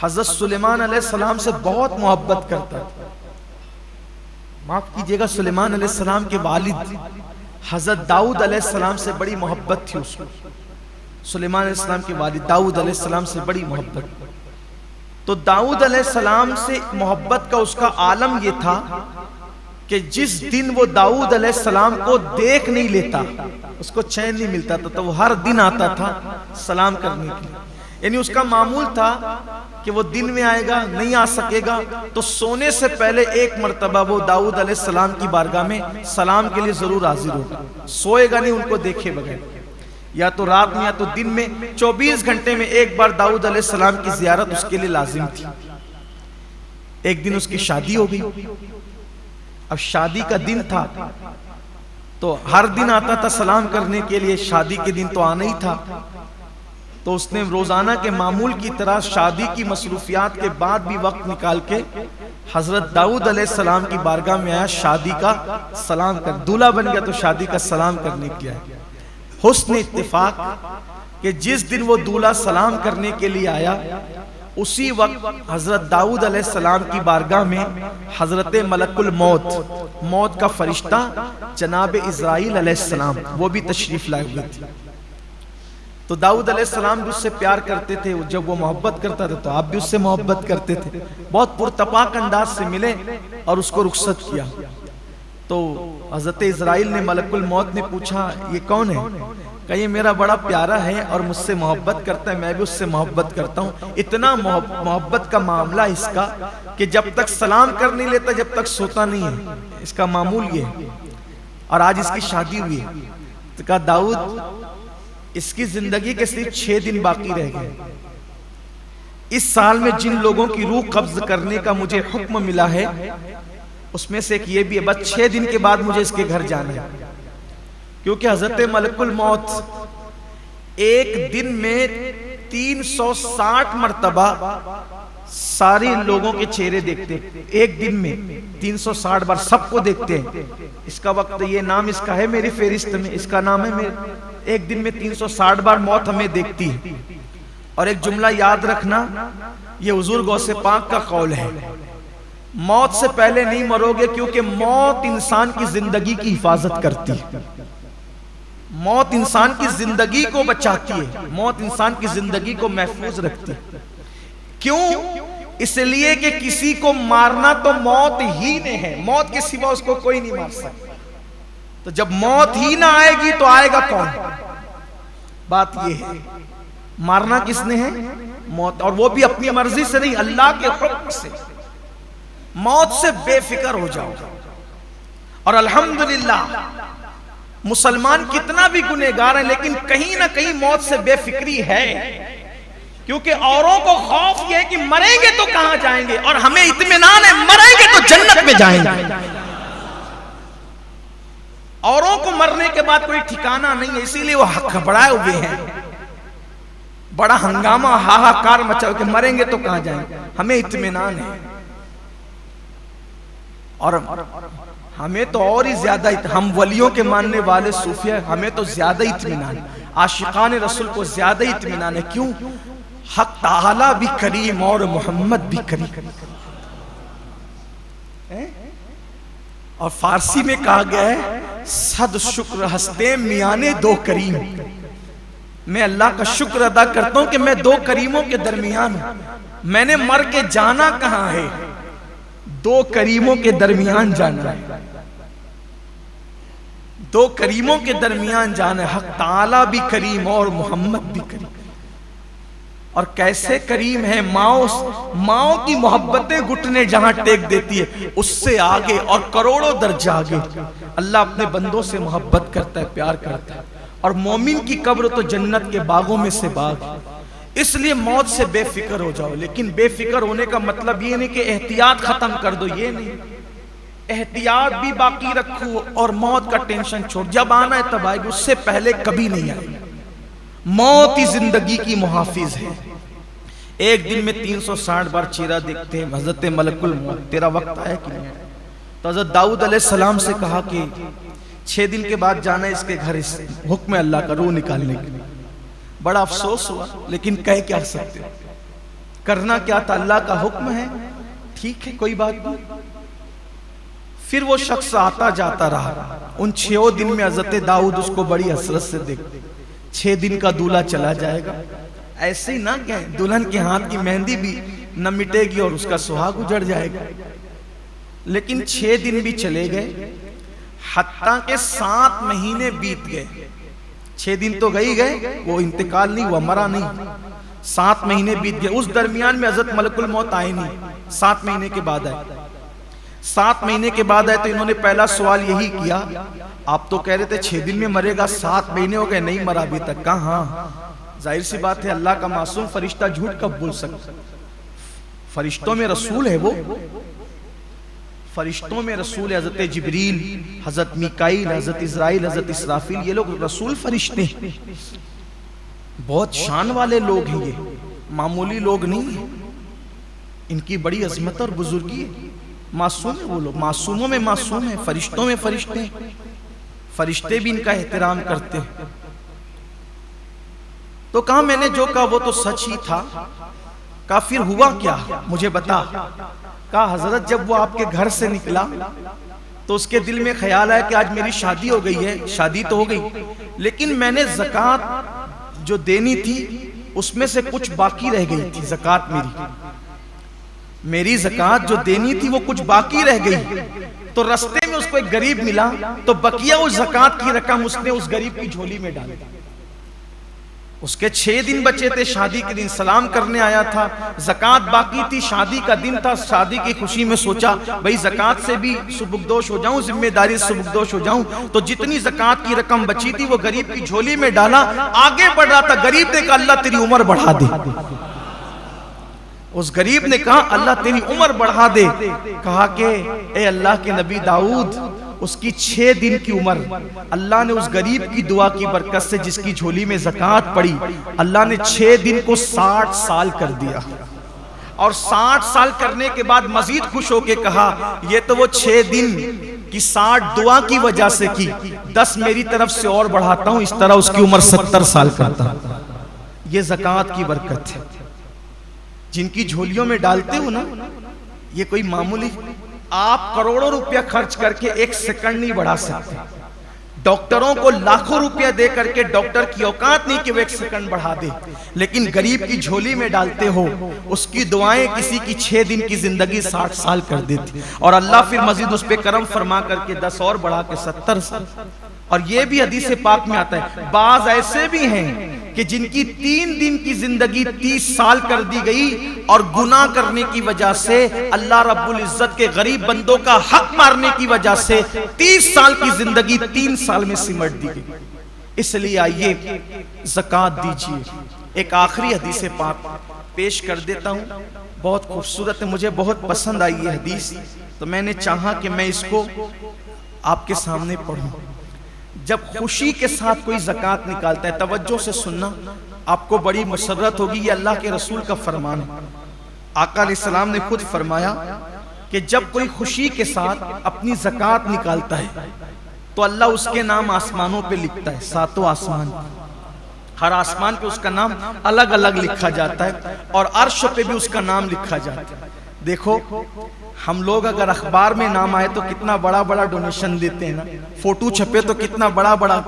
حضرت سلیمان علیہ السلام سے بہت محبت کرتا تھا. معاف کیجئے گا، سلیمان علیہ السلام کے والد حضرت داؤد علیہ السلام سے بڑی محبت تھی اس کو. سلیمان علیہ السلام کے والد داؤد علیہ السلام سے بڑی محبت. تو داؤد علیہ السلام سے محبت کا اس کا عالم یہ تھا کہ جس دن وہ داؤد علیہ السلام کو دیکھ نہیں لیتا اس کو چین نہیں ملتا تھا، تو وہ ہر دن آتا تھا سلام کرنے کے لیے. یعنی اس کا معمول تھا کہ وہ دن میں آئے گا، نہیں آ سکے گا تو سونے سے پہلے 1 مرتبہ وہ داؤد علیہ السلام کی بارگاہ میں سلام کے لیے ضرور حاضر ہوگا. سوئے گا نہیں ان کو دیکھے بغیر، یا تو رات میں یا تو دن میں 24 گھنٹے میں ایک بار داؤد علیہ السلام کی زیارت اس کے لیے لازم تھی. ایک دن اس کی شادی ہو گئی. اب شادی کا دن تھا تو ہر دن آتا تھا سلام کرنے کے لیے، شادی کے دن تو آنا ہی تھا. تو اس نے روزانہ کے معمول کی طرح شادی کی مصروفیات کے بعد بھی وقت نکال کے حضرت داؤد علیہ السلام کی بارگاہ میں آیا، شادی کا سلام کر، دولہا بن گیا تو شادی کا سلام کرنے کے لیے آیا. حسن اتفاق کہ جس دن وہ دولہا سلام کرنے کے لیے آیا اسی وقت حضرت داؤد علیہ السلام کی بارگاہ میں حضرت ملک الموت، موت کا فرشتہ جناب اسرائیل علیہ السلام وہ بھی تشریف لائے ہوئے تھے. تو داؤد علیہ السلام بھی اس سے پیار کرتے تھے، جب وہ محبت کرتا تھا تو آپ بھی اس سے محبت کرتے تھے. بہت پرتپاک انداز سے ملے اور اس کو رخصت کیا. تو حضرت اسرائیل نے، ملک الموت نے پوچھا یہ کون ہے؟ کہ یہ میرا بڑا پیارا ہے اور مجھ سے محبت کرتا ہے، میں بھی اس سے محبت کرتا ہوں. اتنا محبت کا معاملہ اس کا کہ جب تک سلام کر نہیں لیتا جب تک سوتا نہیں ہے. اس کا معمول یہ ہے. اور آج اس کی شادی ہوئی ہے. تو کہا داؤد اس کی زندگی کے صرف 6 دن باقی رہ گئے. اس سال میں جن لوگوں کی روح قبض کرنے کا مجھے حکم ملا ہے اس میں سے ایک یہ بھی ہے، بس 6 دن کے بعد مجھے اس کے گھر جانا ہے. کیونکہ حضرت ملک الموت ایک دن میں 360 مرتبہ ساری لوگوں کے چہرے دیکھتے ہیں. ایک دن میں 360 بار سب کو دیکھتے ہیں. اس کا وقت، یہ نام اس کا ہے میری فہرست میں، اس کا نام ہے میرے. ایک دن میں 360 بار موت ہمیں دیکھتی ہے. اور ایک جملہ یاد رکھنا، یہ حضور غوث پاک کا قول ہے، موت سے پہلے نہیں مرو گے کیونکہ موت انسان کی زندگی کی حفاظت کرتی ہے. موت انسان کی زندگی کو بچاتی ہے، موت انسان کی زندگی کو محفوظ رکھتی ہے. کیوں؟ اس لیے کہ کسی کو مارنا تو موت ہی نے ہے، موت کے سوا اس کو کوئی نہیں مار سکتا. تو جب موت ہی نہ آئے گی تو آئے گا کون؟ بات یہ ہے، مارنا کس نے ہے؟ موت. اور وہ بھی اپنی مرضی سے نہیں، اللہ کے حکم سے. موت سے بے فکر ہو جاؤ. اور الحمدللہ مسلمان کتنا بھی گنہگار ہے لیکن کہیں نہ کہیں موت سے بے فکری ہے. کیونکہ اوروں کو خوف یہ ہے کہ مریں گے تو کہاں جائیں گے، اور ہمیں اطمینان ہے مریں گے تو جنت میں جائیں گے. اوروں کو مرنے کے بعد کوئی ٹھکانہ نہیں ہے، اسی لیے وہ گھبرائے ہوئے ہیں، بڑا ہنگامہ ہاہاکار مچا کہ مریں گے تو کہاں جائیں گے. ہمیں اطمینان ہے. اور ہمیں تو اور ہی زیادہ، ہم ولیوں کے ماننے والے صوفیہ ہمیں تو زیادہ اطمینان ہے، عاشقان رسول کو زیادہ اطمینان ہے. کیوں؟ حق تعالی بھی کریم اور محمد بھی کریم. اور فارسی میں کہا گیا ہے صد شکر ہستے میانے دو کریم. میں اللہ کا شکر ادا کرتا ہوں کہ میں 2 کریموں کے درمیان ہوں. میں نے مر کے جانا کہاں ہے؟ 2 کریموں کے درمیان جانا ہے. 2 کریموں کے درمیان جانا ہے. حق تعالی بھی کریم اور محمد بھی کریم. اور کیسے کریم ہے، ماؤں کی محبتیں گھٹنے جہاں ٹیک دیتی ہے اس سے آگے اور کروڑوں درجہ آگے اللہ اپنے بندوں سے محبت کرتا ہے، پیار کرتا ہے، اور مومن کی قبر تو جنت کے باغوں میں سے باغ ہے۔ اس لیے موت سے بے فکر ہو جاؤ، لیکن بے فکر ہونے کا مطلب یہ نہیں کہ احتیاط ختم کر دو، یہ نہیں، احتیاط بھی باقی رکھو اور موت کا ٹینشن چھوڑ، جب آنا ہے تب آئے گی، اس سے پہلے کبھی نہیں آئے گی۔ موت ہی زندگی کی محافظ ہے۔ ایک دن میں 360 بار چہرہ دیکھتے ہیں حضرت ملک الموت، تیرا وقت آیا کہ نہیں؟ تو حضرت داؤد علیہ السلام سے کہا کہ 6 دن کے بعد جانا ہے اس کے گھر، اس حکم ہے اللہ کا روح نکالنے کے لیے۔ بڑا افسوس ہوا، لیکن کہہ کیا سکتے، کرنا کیا تھا، اللہ کا حکم ہے، ٹھیک ہے کوئی بات نہیں۔ پھر وہ شخص آتا جاتا رہا، ان 6 دن میں حضرت داؤد اس کو بڑی حسرت سے دیکھتے، 6 دن کا دولہا چلا جائے گا، ایسے ہی نہ کہیں دلہن کے ہاتھ کی مہندی بھی نہ مٹے گی اور اس کا سہاگ اجڑ جائے گا۔ لیکن 6 دن بھی چلے گئے، حتیٰ کہ 7 مہینے بیت گئے۔ 6 دن تو گئے، وہ انتقال نہیں ہوا، مرا نہیں، 7 مہینے بیت گئے۔ اس درمیان میں حضرت ملک الموت آئے نہیں، 7 مہینے کے بعد آئے۔ 7 مہینے کے بعد آئے تو انہوں نے پہلا سوال یہی کیا، آپ تو کہہ رہے تھے 6 دن میں مرے گا، 7 مہینے ہو گئے نہیں مرا ابھی تک۔ کہاں، ظاہر سی بات ہے اللہ کا معصوم فرشتہ جھوٹ کب بول سکتا، فرشتوں میں رسول ہے، وہ فرشتوں میں رسول ہے، حضرت جبریل، حضرت میکائیل، حضرت اسرائیل، حضرت اسرافیل، یہ لوگ رسول فرشتے ہیں، بہت شان والے لوگ ہیں، یہ معمولی لوگ نہیں ہیں، ان کی بڑی عظمت اور بزرگی ہے، معصوم ہیں وہ لوگ، معصوموں میں معصوم ہیں، فرشتوں میں فرشتے ہیں، فرشتے بھی ان کا احترام کرتے ہیں۔ تو کہا میں نے جو کہا وہ تو سچ ہی تھا۔ کہا پھر ہوا کیا مجھے بتا۔ کہا حضرت جب وہ آپ کے گھر سے نکلا تو اس کے دل میں خیال آیا کہ آج میری شادی ہو گئی ہے، شادی تو ہو گئی، لیکن میں نے زکوٰۃ جو دینی تھی اس میں سے کچھ باقی رہ گئی تھی، زکوٰۃ میری زکوٰۃ جو دینی تھی وہ کچھ باقی رہ گئی۔ تو رستے میں اس کو ایک غریب ملا، تو بقیہ اس زکوٰۃ کی رقم اس نے اس غریب کی جھولی میں ڈالی۔ اس کے 6 دن بچے تھے، شادی کے دن سلام کرنے آیا تھا، زکوٰۃ باقی تھی، شادی کا دن تھا، شادی کی خوشی میں سوچا بھئی زکوٰۃ سے بھی سبکدوش ہو جاؤں، ذمہ داری سے سبکدوش ہو جاؤں، تو جتنی زکوٰۃ کی رقم بچی تھی وہ غریب کی جھولی میں ڈالا۔ آگے بڑھ رہا تھا، غریب نے کہا اللہ تیری عمر بڑھا دے، اس غریب نے کہا اللہ تیری عمر بڑھا دے۔ کہا کہ اے اللہ کے نبی داؤد، اس کی 6 دن کی عمر اللہ نے اس غریب کی دعا کی برکت سے جس کی جھولی میں زکوٰۃ پڑی، اللہ نے 6 دن کو 60 سال کر دیا، اور 60 سال کرنے کے بعد مزید خوش ہو کے کہا یہ تو وہ 6 دن کی 60 دعا کی وجہ سے کی، 10 میری طرف سے اور بڑھاتا ہوں، اس طرح اس کی عمر 70 سال کرتا۔ یہ زکوٰۃ کی برکت ہے، جن کی جھولیوں میں ڈالتے ہو نا، یہ کوئی معمولی، آپ کروڑوں روپیہ خرچ کر کے 1 سیکنڈ نہیں بڑھا سکتے، ڈاکٹروں کو لاکھوں روپیہ دے کر کے ڈاکٹر کی اوقات نہیں کہ وہ 1 سیکنڈ بڑھا دے، لیکن غریب کی جھولی میں ڈالتے ہو، اس کی دعائیں کسی کی 6 دن کی زندگی 60 سال کر دیتی، اور اللہ پھر مزید اس پہ کرم فرما کر کے 10 اور بڑھا کے 70 سال۔ اور یہ بھی حدیث پاک میں آتا ہے، بعض ایسے بھی ہیں کہ جن کی 3 دن کی زندگی 30 سال کر دی گئی، اور گناہ کرنے کی وجہ سے اللہ رب العزت کے غریب بندوں کا حق مارنے کی وجہ سے 30 سال کی زندگی 3 سال میں سمٹ دی گئی۔ اس لیے آئیے زکوٰۃ دیجیے۔ ایک آخری حدیث پاک پیش کر دیتا ہوں، بہت خوبصورت ہے، مجھے بہت پسند آئی یہ حدیث، تو میں نے چاہا کہ میں اس کو آپ کے سامنے پڑھوں۔ جب خوشی کے ساتھ کوئی زکوٰۃ نکالتا ہے، توجہ سے سننا، آپ کو بڑی مسرت ہوگی، یہ اللہ کے رسول کا فرمان ہے۔ آقا علیہ السلام نے خود فرمایا کہ جب کوئی خوشی کے ساتھ اپنی زکوٰۃ نکالتا ہے تو اللہ اس کے نام آسمانوں پہ لکھتا ہے، 7 آسمان، ہر آسمان پہ اس کا نام الگ الگ لکھا جاتا ہے، اور عرش پہ بھی اس کا نام لکھا جاتا ہے۔ دیکھو ہم لوگ اگر اخبار میں نام آئے تو کتنا بڑا بڑا ڈونیشن دیتے ہیں نا، فوٹو چھپے تو کتنا بڑا بڑا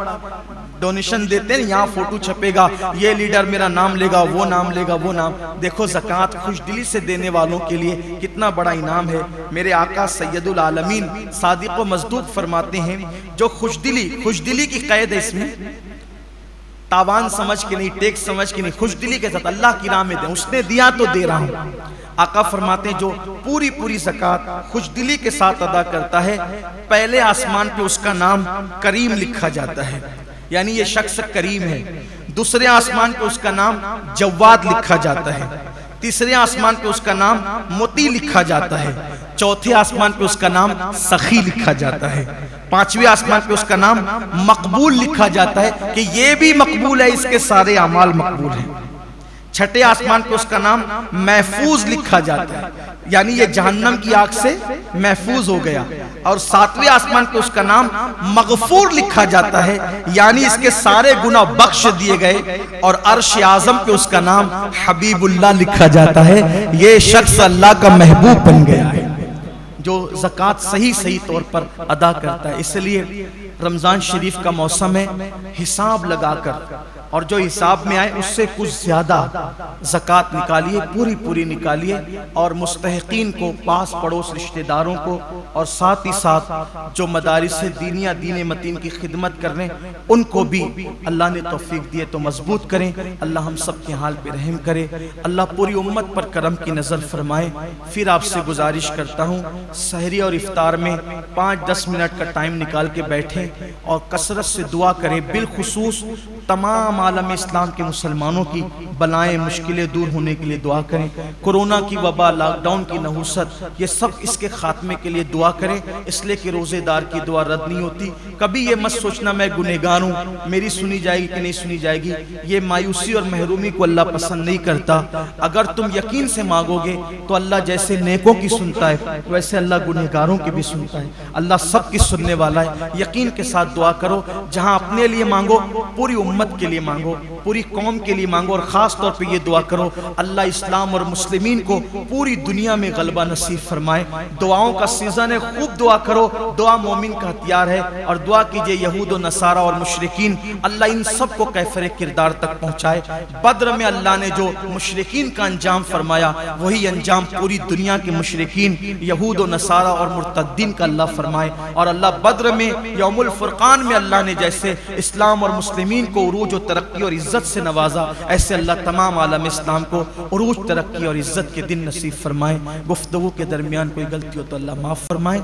ڈونیشن دیتے ہیں، یہاں فوٹو چھپے گا، یہ لیڈر میرا نام لے گا، وہ نام لے گا، وہ نام۔ دیکھو زکوٰۃ خوش دلی سے دینے والوں کے لیے کتنا بڑا انعام ہے۔ میرے آقا سید العالمین صادق و مصدوق فرماتے ہیں، جو خوش دلی کی قید ہے، اس میں تاوان سمجھ کے نہیں، ٹیکس سمجھ کے نہیں، خوش دلی کے ساتھ اللہ کی راہ میں دیں، اس نے دیا تو دے رہا ہوں، آقا فرماتے ہیں جو پوری پوری زکوٰۃ خوش دلی کے ساتھ ادا کرتا ہے، پہلے آسمان پہ اس کا نام کریم لکھا جاتا ہے، یعنی یہ شخص کریم ہے۔ دوسرے آسمان پہ اس کا نام جواد لکھا جاتا ہے، تیسرے آسمان پہ اس کا نام مطیع لکھا جاتا ہے، چوتھے آسمان پہ اس کا نام سخی لکھا جاتا ہے، پانچویں آسمان پہ اس کا نام مقبول لکھا جاتا ہے کہ یہ بھی مقبول ہے، اس کے سارے اعمال مقبول ہیں۔ چھٹے آسمان پہ اس کا نام محفوظ لکھا جاتا ہے، یعنی یہ جہنم کی آگ سے محفوظ ہو گیا، اور ساتویں آسمان پہ اس کا نام مغفور لکھا جاتا ہے، یعنی اس کے سارے گناہ بخش دیے گئے، اور عرش اعظم پہ اس کا نام حبیب اللہ لکھا جاتا ہے، یہ شخص اللہ کا محبوب بن گیا ہے جو زکوٰۃ صحیح طور پر ادا کرتا ہے۔ اس لیے رمضان شریف کا موسم ہے، حساب لگا کر اور جو حساب میں آئے اس سے کچھ زیادہ زکوٰۃ نکالیے، پوری نکالیے، اور مستحقین کو، پاس پڑوس رشتہ داروں کو، اور ساتھ ہی ساتھ جو مدارس دینیہ دین متین کی خدمت کر رہے ہیں ان کو بھی اللہ نے توفیق دیے تو مضبوط کریں۔ اللہ ہم سب کے حال پہ رحم کرے، اللہ پوری امت پر کرم کی نظر فرمائے۔ پھر آپ سے گزارش کرتا ہوں سحری اور افطار میں 5-10 منٹ کا ٹائم نکال کے بیٹھیں اور کثرت سے دعا کریں، بالخصوص تمام عالم اسلام کے مسلمانوں کی بلائیں مشکلیں دور ہونے کے لیے دعا کریں۔ کورونا کی وبا، لاک ڈاؤن کی نحوست، یہ سب اس کے خاتمے کے لیے دعا کریں، اس لیے کہ روزے دار کی دعا رد نہیں ہوتی۔ کبھی یہ مت سوچنا میں گنہگار ہوں، میری سنی جائے گی کہ نہیں سنی جائے گی، یہ مایوسی اور محرومی کو اللہ پسند نہیں کرتا۔ اگر تم یقین سے مانگو گے تو اللہ جیسے نیکوں کی سنتا ہے ویسے اللہ گنہگاروں کی بھی سنتا ہے، اللہ سب کی سننے والا ہے۔ یقین کے ساتھ دعا کرو، جہاں اپنے لیے مانگو پوری امت کے لیے مانگو، پوری قوم کے لیے مانگو، اور خاص طور پہ یہ دعا کرو اللہ اسلام اور مسلمین کو پوری دنیا میں غلبہ نصیب فرمائے۔ دعاؤں کا سیزن ہے، خوب دعا کرو، دعا مومن کا ہتھیار ہے، اور دعا کیجئے یہود و نصارہ اور مشرکین اللہ ان سب کو کیفر کردار تک پہنچائے۔ بدر میں اللہ نے جو مشرکین کا انجام فرمایا وہی انجام پوری دنیا کے مشرکین، یہود و نصارہ اور مرتدین کا اللہ فرمائے، اور اللہ بدر میں یوم الفرقان میں اللہ نے جیسے اسلام اور مسلمین کو عروج و ترقی اور عزت سے نوازا، ایسے اللہ تمام عالم اسلام کو عروج ترقی اور عزت کے دن نصیب فرمائے۔ گفتگو کے درمیان کوئی غلطی ہو تو اللہ معاف فرمائے۔